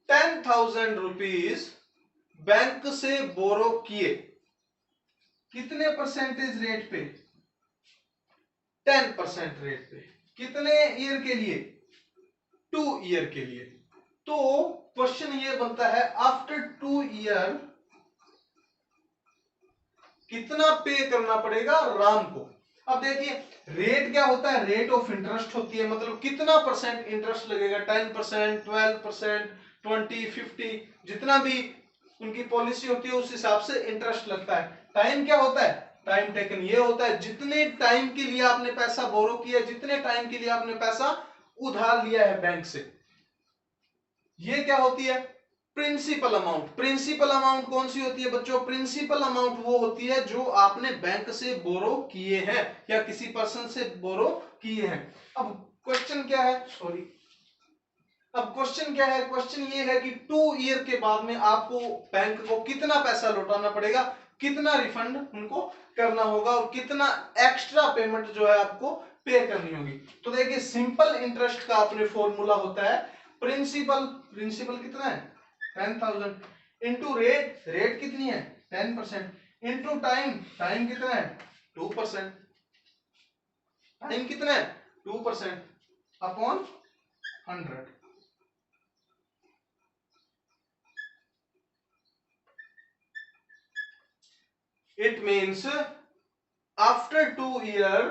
10,000 रुपीज बैंक से बोरो किए। कितने परसेंटेज रेट पे? 10% रेट पे। कितने ईयर के लिए? 2 ईयर के लिए। तो क्वेश्चन ये बनता है आफ्टर 2 ईयर कितना पे करना पड़ेगा राम को। अब देखिए रेट क्या होता है? रेट ऑफ इंटरेस्ट होती है, मतलब कितना परसेंट इंटरेस्ट लगेगा। 10%, 12%, 20, 50 जितना भी उनकी पॉलिसी होती है उस हिसाब से इंटरेस्ट लगता है। टाइम क्या होता है? टाइम टेकन ये होता है जितने टाइम के लिए आपने पैसा बोरो किया, जितने टाइम के लिए आपने पैसा उधार लिया है बैंक से, ये क्या होती है? Principal amount. प्रिंसिपल अमाउंट कौन सी होती है बच्चों? प्रिंसिपल अमाउंट वो होती है जो आपने बैंक से बोरो किए हैं या किसी पर्सन से बोरो किए हैं। अब क्वेश्चन क्या है? सॉरी, अब क्वेश्चन क्या है? क्वेश्चन ये है कि 2 ईयर के बाद में आपको बैंक को कितना पैसा लौटाना पड़ेगा, कितना रिफंड उनको करना होगा और कितना एक्स्ट्रा पेमेंट जो है आपको पे करनी होगी। तो देखिए सिंपल इंटरेस्ट का अपने फॉर्मूला होता है प्रिंसिपल। प्रिंसिपल कितना है? 10,000 इंटू रेट। रेट कितनी है? 10% इंटू टाइम। टाइम कितना है? 2%। टाइम कितना है? 2% upon 100। It means after 2 year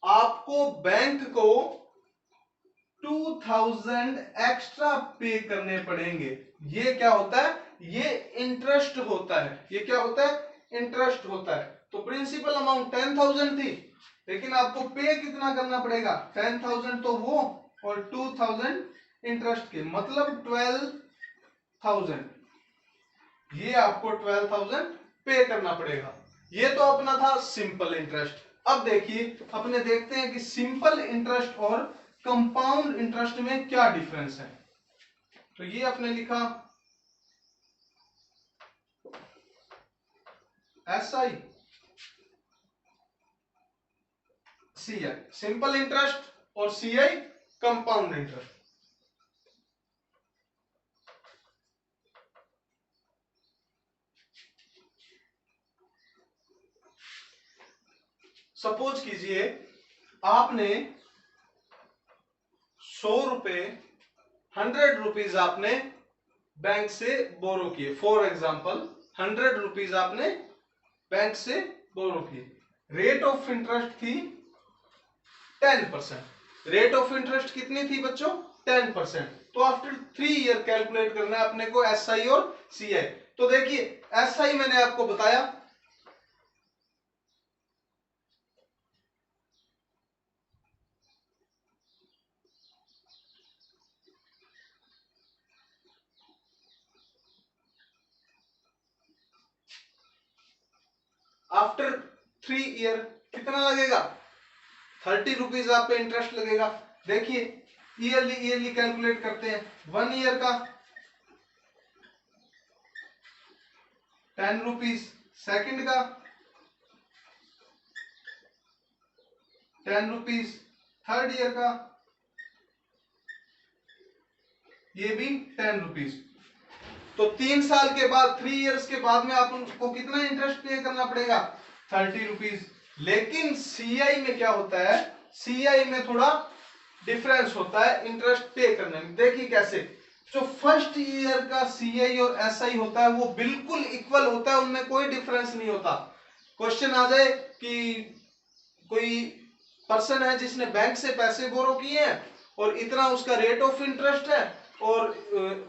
आपको बैंक को 2000 एक्स्ट्रा पे करने पड़ेंगे। ये क्या होता है? ये इंटरेस्ट होता है। ये क्या होता है? इंटरेस्ट होता है। तो प्रिंसिपल अमाउंट 10,000 थी, लेकिन आपको पे कितना करना पड़ेगा? 10,000 तो वो और 2000 इंटरेस्ट के, मतलब 12,000। ये आपको 12,000 पे करना पड़ेगा। ये तो अपना था सिंपल इंटरेस्ट। अब देखिए अपने देखते हैं कि सिंपल इंटरेस्ट और कंपाउंड इंटरेस्ट में क्या डिफरेंस है। तो ये आपने लिखा SI CI, सिंपल इंटरेस्ट और CI कंपाउंड इंटरेस्ट। सपोज कीजिए आपने 100 रुपए 100 रुपीज आपने बैंक से बोरो किए। फॉर एग्जाम्पल 100 रुपीज आपने बैंक से बोरो किए। रेट ऑफ इंटरेस्ट थी 10%। रेट ऑफ इंटरेस्ट कितनी थी बच्चों? 10%। तो आफ्टर 3 ईयर कैलकुलेट करना है अपने को SI और CI। तो देखिए SI मैंने आपको बताया, आफ्टर 3 ईयर कितना लगेगा? 30 रुपीज आप पे इंटरेस्ट लगेगा। देखिए ईयरली ईयरली कैलकुलेट करते हैं। 1 ईयर का 10 रुपीज, सेकेंड का 10 रुपीज, थर्ड ईयर का ये भी 10 रुपीज। तो 3 साल के बाद 3 इयर्स के बाद में आपको कितना इंटरेस्ट पे करना पड़ेगा? 30 रुपीज। लेकिन CI में क्या होता है? CI में थोड़ा डिफरेंस होता है इंटरेस्ट पे करने में। देखिए कैसे, जो फर्स्ट ईयर का CI और SI होता है वो बिल्कुल इक्वल होता है, उनमें कोई डिफरेंस नहीं होता। क्वेश्चन आ जाए कि कोई पर्सन है जिसने बैंक से पैसे बोरो किए हैं और इतना उसका रेट ऑफ इंटरेस्ट है और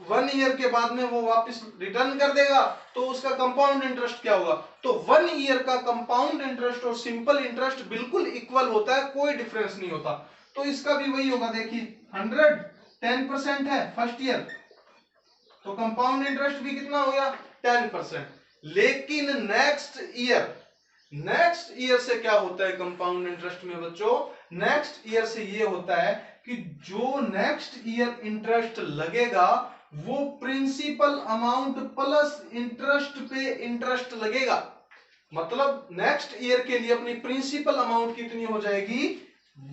1 ईयर के बाद में वो वापस रिटर्न कर देगा, तो उसका कंपाउंड इंटरेस्ट क्या होगा? तो 1 ईयर का कंपाउंड इंटरेस्ट और सिंपल इंटरेस्ट बिल्कुल इक्वल होता है, कोई डिफरेंस नहीं होता। तो इसका भी वही होगा। देखिए 100 10% है फर्स्ट ईयर, तो कंपाउंड इंटरेस्ट भी कितना हो गया? 10%। लेकिन नेक्स्ट ईयर से क्या होता है कंपाउंड इंटरेस्ट में बच्चों? नेक्स्ट ईयर से ये होता है कि जो नेक्स्ट ईयर इंटरेस्ट लगेगा वो प्रिंसिपल अमाउंट प्लस इंटरेस्ट पे इंटरेस्ट लगेगा। मतलब नेक्स्ट ईयर के लिए अपनी प्रिंसिपल अमाउंट कितनी हो जाएगी?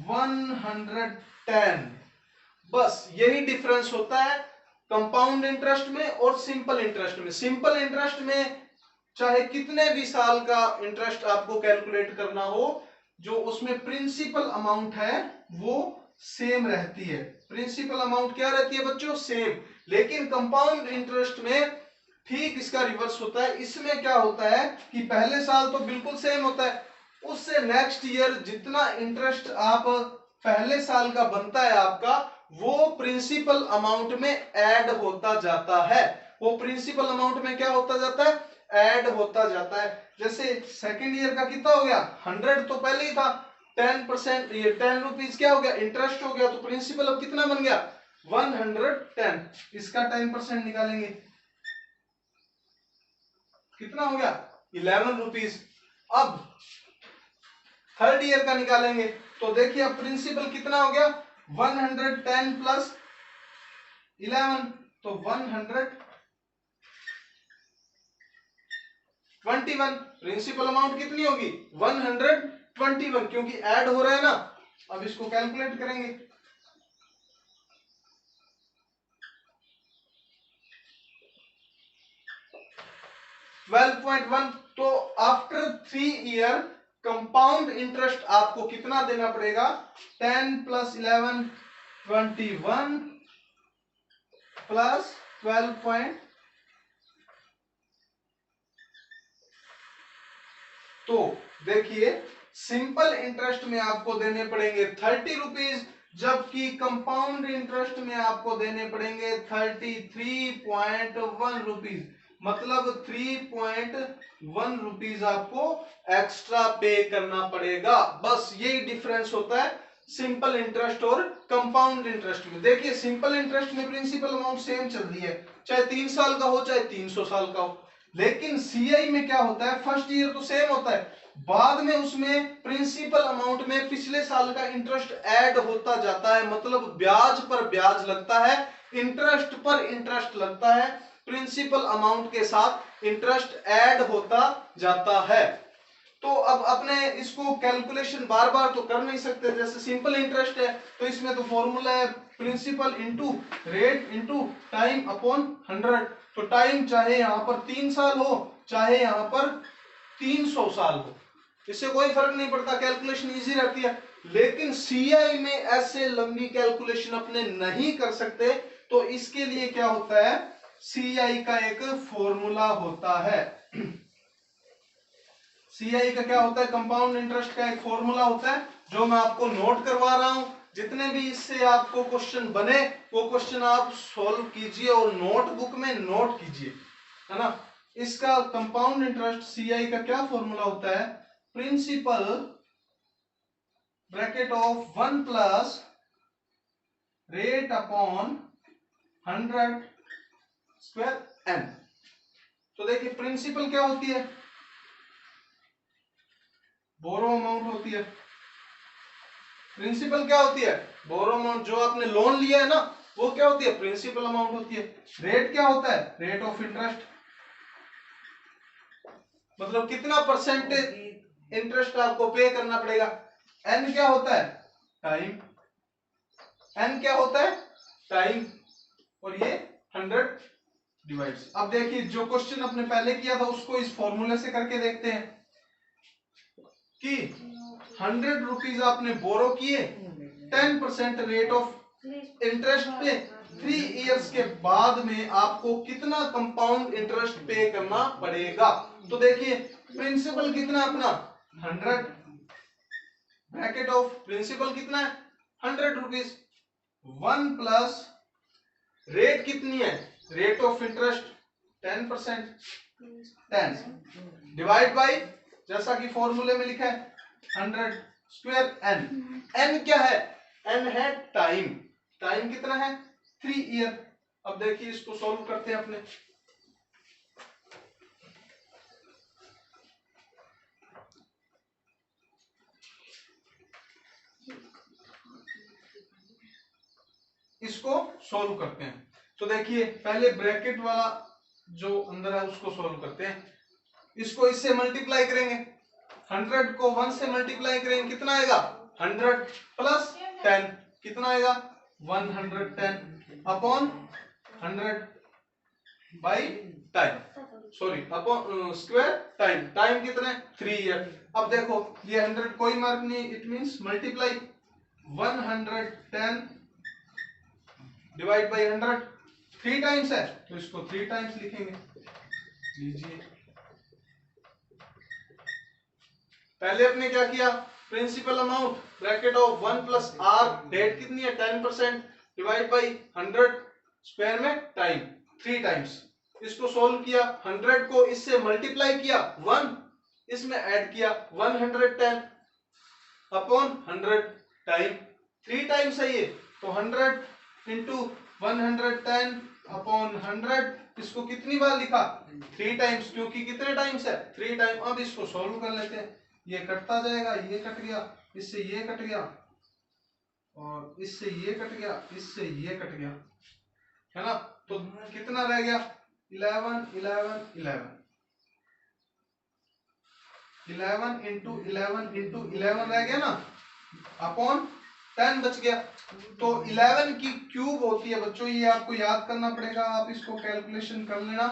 110। बस यही डिफरेंस होता है कंपाउंड इंटरेस्ट में और सिंपल इंटरेस्ट में। सिंपल इंटरेस्ट में चाहे कितने भी साल का इंटरेस्ट आपको कैलकुलेट करना हो, जो उसमें प्रिंसिपल अमाउंट है वो सेम रहती है। प्रिंसिपल अमाउंट क्या रहती है बच्चों? सेम। लेकिन कंपाउंड इंटरेस्ट में ठीक इसका रिवर्स होता है। इसमें क्या होता है कि पहले साल तो बिल्कुल सेम होता है, उससे नेक्स्ट ईयर जितना इंटरेस्ट आप पहले साल का बनता है आपका, वो प्रिंसिपल अमाउंट में ऐड होता जाता है। वो प्रिंसिपल अमाउंट में क्या होता जाता है? ऐड होता जाता है। जैसे सेकंड ईयर का कितना हो गया? 100 तो पहले ही था। 10%, ये 10 रुपीज क्या हो गया? इंटरेस्ट हो गया। तो प्रिंसिपल अब कितना बन गया? 110। इसका 10% निकालेंगे, कितना हो गया? 11 रुपीज। अब थर्ड ईयर का निकालेंगे तो देखिए अब प्रिंसिपल कितना हो गया? 110 प्लस 11, तो 121। प्रिंसिपल अमाउंट कितनी होगी? 121, क्योंकि ऐड हो रहा है ना। अब इसको कैलकुलेट करेंगे। 12.1। तो आफ्टर 3 ईयर कंपाउंड इंटरेस्ट आपको कितना देना पड़ेगा? 10 प्लस 11 21 प्लस 12 तो देखिए सिंपल इंटरेस्ट में आपको देने पड़ेंगे 30 रुपीज, जबकि कंपाउंड इंटरेस्ट में आपको देने पड़ेंगे 33.1 रुपीज। मतलब 3.1 रुपीज आपको एक्स्ट्रा पे करना पड़ेगा। बस यही डिफरेंस होता है सिंपल इंटरेस्ट और कंपाउंड इंटरेस्ट में। देखिए सिंपल इंटरेस्ट में प्रिंसिपल अमाउंट सेम चल रही है, चाहे 3 साल का हो चाहे 300 साल का हो। लेकिन सीआई में क्या होता है? फर्स्ट ईयर तो सेम होता है, बाद में उसमें प्रिंसिपल अमाउंट में पिछले साल का इंटरेस्ट ऐड होता जाता है। मतलब ब्याज पर ब्याज लगता है, इंटरेस्ट पर इंटरेस्ट लगता है, प्रिंसिपल अमाउंट के साथ इंटरेस्ट ऐड होता जाता है। तो अब अपने इसको कैलकुलेशन बार बार तो कर नहीं सकते। जैसे सिंपल इंटरेस्ट है तो इसमें तो फॉर्मूला है principal into rate into time upon 100। तो टाइम चाहे यहां पर 3 साल हो चाहे यहां पर 300 साल हो, इससे कोई फर्क नहीं पड़ता, कैलकुलेशन इजी रहती है। लेकिन सीआई में ऐसे लंबी कैलकुलेशन अपने नहीं कर सकते, तो इसके लिए क्या होता है? सीआई का एक फॉर्मूला होता है। सीआई का क्या होता है? कंपाउंड इंटरेस्ट का एक फॉर्मूला होता है, जो मैं आपको नोट करवा रहा हूं। जितने भी इससे आपको क्वेश्चन बने वो क्वेश्चन आप सॉल्व कीजिए और नोटबुक में नोट कीजिए, है ना। इसका कंपाउंड इंटरेस्ट सीआई का क्या फॉर्मूला होता है? Principal bracket of 1 plus rate upon 100 square N. तो देखिए प्रिंसिपल क्या होती है? बोरो अमाउंट होती है। प्रिंसिपल क्या होती है? बोरो अमाउंट। जो आपने लोन लिया है ना वो क्या होती है? प्रिंसिपल अमाउंट होती है। रेट क्या होता है? Rate of interest. मतलब कितना परसेंटेज इंटरेस्ट आपको पे करना पड़ेगा। एन क्या होता है? टाइम। एन क्या होता है? टाइम। और ये 100 डिवाइड्स। अब देखिए जो क्वेश्चन अपने पहले किया था उसको इस फॉर्मूले से करके देखते हैं कि 100 रुपीज आपने बोरो किए, 10% रेट ऑफ इंटरेस्ट पे 3 इयर्स के बाद में आपको कितना कंपाउंड इंटरेस्ट पे करना पड़ेगा। तो देखिए प्रिंसिपल कितना अपना 100, ब्रैकेट ऑफ प्रिंसिपल कितना है? 100 रुपीज। 1 प्लस रेट कितनी है? Rate of interest 10%, 10 divide by जैसा कि फॉर्मूले में लिखा है 100 स्क्वायर एन। एन क्या है? एन है टाइम। टाइम कितना है? 3 ईयर। अब देखिए इसको सॉल्व करते हैं अपने। इसको सॉल्व करते हैं तो देखिए पहले ब्रैकेट वाला जो अंदर है उसको सॉल्व करते हैं। इसको इससे मल्टीप्लाई करेंगे, 100 को 1 से मल्टीप्लाई करेंगे, कितना आएगा? 100 प्लस 10 कितना आएगा? 110 upon 100 by time, sorry upon square time. Time कितना है? 3 ईयर। अब देखो ये 100 कोई मार्क नहीं, it means multiply 110 divide by 100। 3 times है तो इसको 3 टाइम्स लिखेंगे। लीजिए पहले अपने क्या किया? Principal amount bracket of 1 plus R, rate कितनी है? 10% डिवाइड बाई 100 स्क्वायर में टाइम 3 टाइम्स। इसको सोल्व किया, 100 को इससे मल्टीप्लाई किया, 1 इसमें ऐड किया, 110 अपॉन 100 टाइम 3 टाइम्स है ये, तो 100 इंटू 110 अपॉन 100, इसको कितनी बार लिखा? 3 टाइम्स, क्योंकि कितने टाइम्स है? 3 टाइम। अब इसको सॉल्व कर लेते हैं, ये कटता जाएगा, ये कट गया, इससे ये कट गया, और इससे ये कट गया, इससे ये कट गया, है ना? तो कितना रह गया? 11 11 11 11 इंटू 11 इंटू 11 रह गया ना, अपॉन 10 बच गया। तो 11 की क्यूब होती है बच्चों, ये आपको याद करना पड़ेगा, आप इसको कैलकुलेशन कर लेना,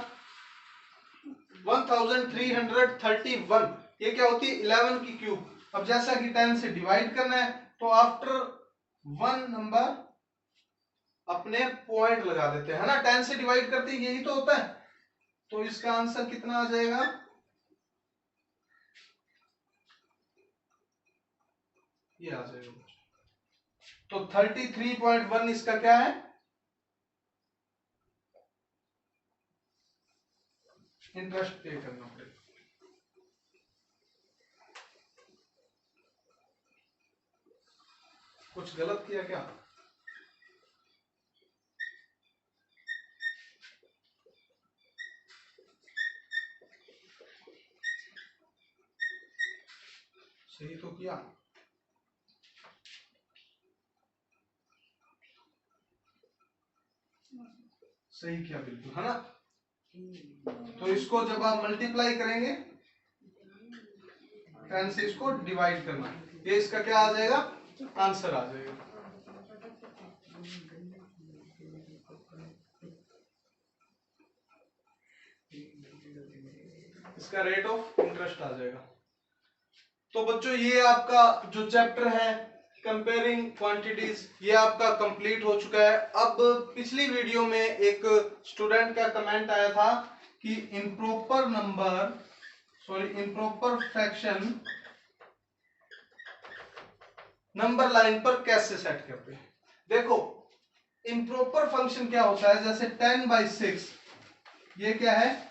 1331। ये क्या होती है? 11 की क्यूब। अब जैसा कि 10 से डिवाइड करना है, तो आफ्टर 1 नंबर अपने पॉइंट लगा देते हैं, है ना? 10 से डिवाइड करते हैं, यही तो होता है। तो इसका आंसर कितना आ जाएगा? ये आ जाएगा। तो 33.1 इसका क्या है? इंटरेस्ट पे करना पड़ेगा। कुछ गलत किया क्या? सही तो किया। सही किया बिल्कुल, है ना? तो इसको जब आप मल्टीप्लाई करेंगे, 10 से इसको डिवाइड करना, ये इसका क्या आ जाएगा? आंसर आ जाएगा। इसका रेट ऑफ इंटरेस्ट आ जाएगा। तो बच्चों ये आपका जो चैप्टर है कंपेयरिंग क्वांटिटीज, ये आपका कंप्लीट हो चुका है। अब पिछली वीडियो में एक स्टूडेंट का कमेंट आया था कि improper number, sorry improper fraction number line पर कैसे सेट करते हैं। देखो इम्प्रॉपर फंक्शन क्या होता है, जैसे 10/6 ये क्या है?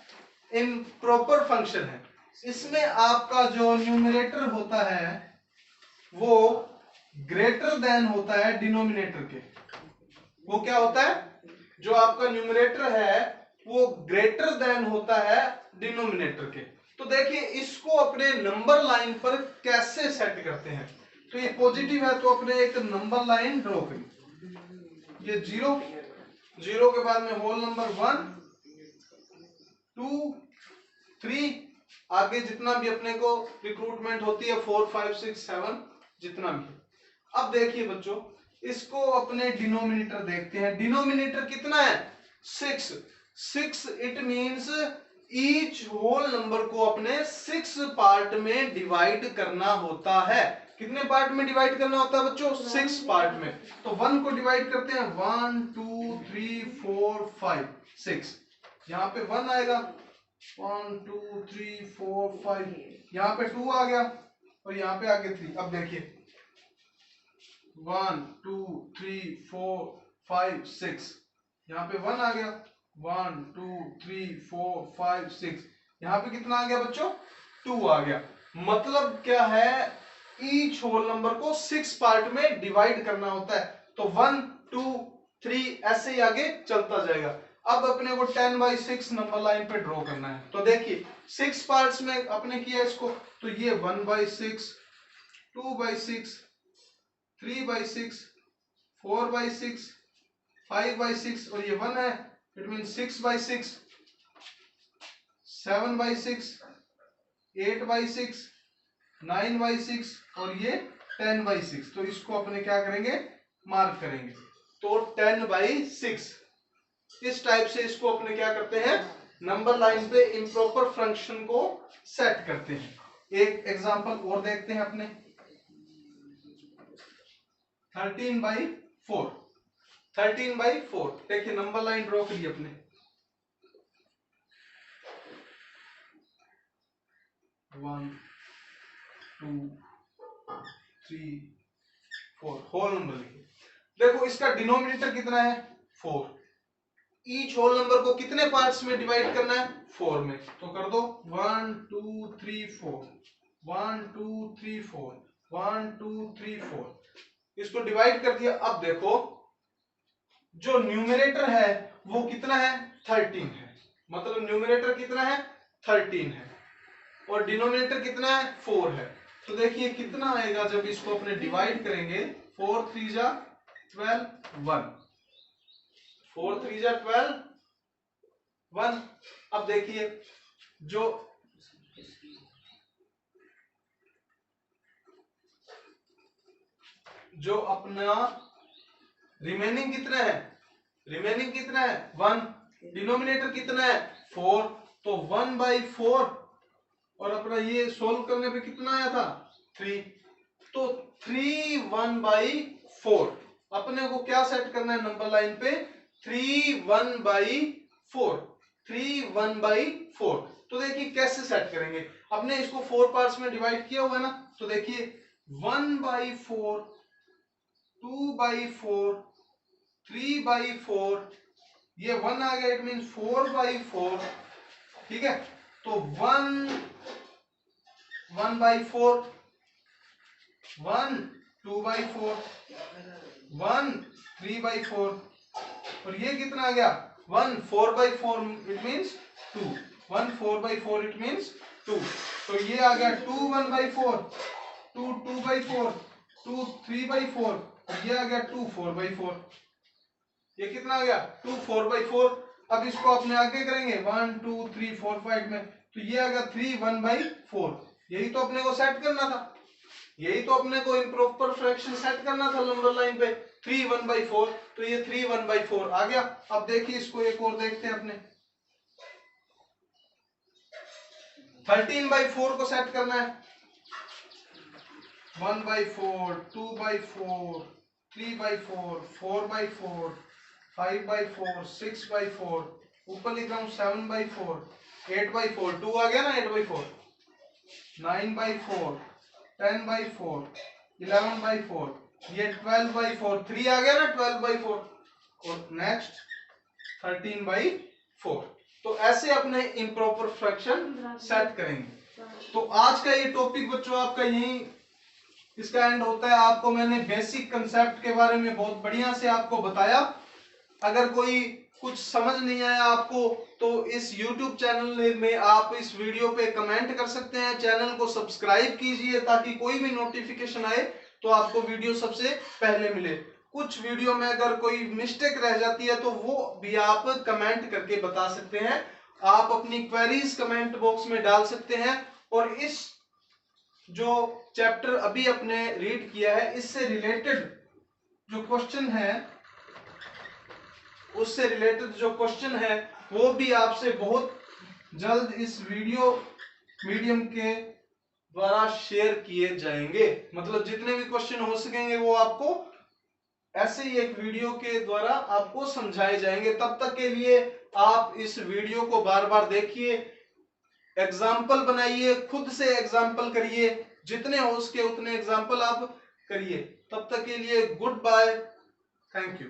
इम्प्रॉपर फंक्शन है। इसमें आपका जो न्यूमरेटर होता है वो ग्रेटर देन होता है डिनोमिनेटर के। वो क्या होता है? जो आपका न्यूमरेटर है वो ग्रेटर देन होता है डिनोमिनेटर के। तो देखिए इसको अपने नंबर लाइन पर कैसे सेट करते हैं। तो ये पॉजिटिव है तो अपने एक नंबर लाइन ड्रॉ करें, ये 0, 0 के बाद में होल नंबर 1 2 3, आगे जितना भी अपने को रिक्रूटमेंट होती है 4 5 6 7 जितना भी। अब देखिए बच्चों इसको अपने डिनोमिनेटर देखते हैं। डिनोमिनेटर कितना है? 6। 6 it means each whole number को अपने 6 पार्ट में डिवाइड करना होता है। कितने पार्ट में डिवाइड करना होता है बच्चों? 6 पार्ट में। तो 1 को डिवाइड करते हैं 1 2 3 4 5 6, यहाँ पे 1 आएगा, 1 2 3 4 5, यहाँ पे 2 आ गया और यहाँ पे आगे 3। अब देखिए 1 2 3 4 5 6, यहाँ पे 1 आ गया, 1 2 3 4 5 6, यहाँ पे कितना आ गया बच्चों? 2 आ गया। मतलब क्या है? ईच होल नंबर को 6 पार्ट में डिवाइड करना होता है। तो 1 2 3 ऐसे ही आगे चलता जाएगा। अब अपने को 10/6 नंबर लाइन पे ड्रॉ करना है। तो देखिए 6 पार्ट्स में अपने किया इसको, तो ये 1/6 2/6 3/6 4/6 5/6 और ये 1 है, इट मीन 6/6 7/6 8/6 9/6 और ये 10/6। तो इसको अपने क्या करेंगे? मार्क करेंगे। तो 10/6 इस टाइप से इसको अपने क्या करते हैं? नंबर लाइन पे इम्प्रॉपर फंक्शन को सेट करते हैं। एक एग्जांपल और देखते हैं अपने 13/4। 13/4 देखिए नंबर लाइन ड्रॉ करिए अपने, 1 2 3 4 होल नंबर लिखिए। देखो इसका डिनोमिनेटर कितना है 4, ईच होल नंबर को कितने पार्ट्स में डिवाइड करना है 4 में, तो कर दो 1 2 3 4 1 2 3 4 1 2 3 4, इसको डिवाइड कर दिया। अब देखो जो न्यूमरेटर है वो कितना है 13 है, मतलब न्यूमरेटर कितना है 13 है और डिनोमिनेटर कितना है 4 है। तो देखिए कितना आएगा जब इसको अपने डिवाइड करेंगे, 4 3 जा 12 1, 4 3 जा 12 1। अब देखिए जो अपना रिमेनिंग कितना है, रिमेनिंग कितना है 1, डिनोमिनेटर कितना है 4, तो 1/4 और अपना ये सोल्व करने पे कितना आया था 3, तो 3 1/4 अपने को क्या सेट करना है नंबर लाइन पे 3 1/4, 3 1/4। तो देखिए कैसे सेट करेंगे, अपने इसको 4 पार्ट्स में डिवाइड किया हुआ है ना, तो देखिए 1/4 2/4 3/4, ये 1 आ गया, इट मीन 4/4, ठीक है। तो 1 1/4 1 2/4 1 3/4 और ये कितना आ गया 1 4/4, इट मीन्स 2, 1 4/4 इट मीन्स 2, तो ये आ गया 2 1/4 2 2/4 2 3/4 और ये आ गया 2 4/4, ये कितना आ गया 2 4/4। अब इसको अपने आगे करेंगे 1 2 3 4 5 में, तो ये आ गया 3 1/4, यही तो अपने को सेट करना था, यही तो अपने को इम्प्रॉपर फ्रैक्शन सेट करना था नंबर लाइन पे 3 1/4, तो ये 3 1/4 आ गया। अब देखिए इसको एक और देखते हैं अपने, 13/4 को सेट करना है 1/4 2/4 3/4 4/4 5/4 6/4, ऊपर लिख रहा हूं 7/4 8/4, 2 आ गया ना 8/4, 9/4 10/4 11/4, ये 12/4, 3 आ गया ना 12/4 और नेक्स्ट 13/4। तो ऐसे अपने इम्प्रॉपर फ्रैक्शन सेट करेंगे। तो आज का ये टॉपिक बच्चों आपका यही इसका एंड होता है। आपको मैंने बेसिक कंसेप्ट के बारे में बहुत बढ़िया से आपको बताया। अगर कोई कुछ समझ नहीं आया आपको तो इस YouTube चैनल में आप इस वीडियो पे कमेंट कर सकते हैं, चैनल को सब्सक्राइब कीजिए ताकि कोई भी नोटिफिकेशन आए तो आपको वीडियो सबसे पहले मिले। कुछ वीडियो में अगर कोई मिस्टेक रह जाती है तो वो भी आप कमेंट करके बता सकते हैं, आप अपनी क्वेरीज कमेंट बॉक्स में डाल सकते हैं। और इस जो चैप्टर अभी अपने रीड किया है इससे रिलेटेड जो क्वेश्चन है, उससे रिलेटेड जो क्वेश्चन है वो भी आपसे बहुत जल्द इस वीडियो मीडियम के द्वारा शेयर किए जाएंगे। मतलब जितने भी क्वेश्चन हो सकेंगे वो आपको ऐसे ही एक वीडियो के द्वारा आपको समझाए जाएंगे। तब तक के लिए आप इस वीडियो को बार बार देखिए, एग्जाम्पल बनाइए, खुद से एग्जाम्पल करिए, जितने हो सके उतने एग्जाम्पल आप करिए। तब तक के लिए गुड बाय, थैंक यू।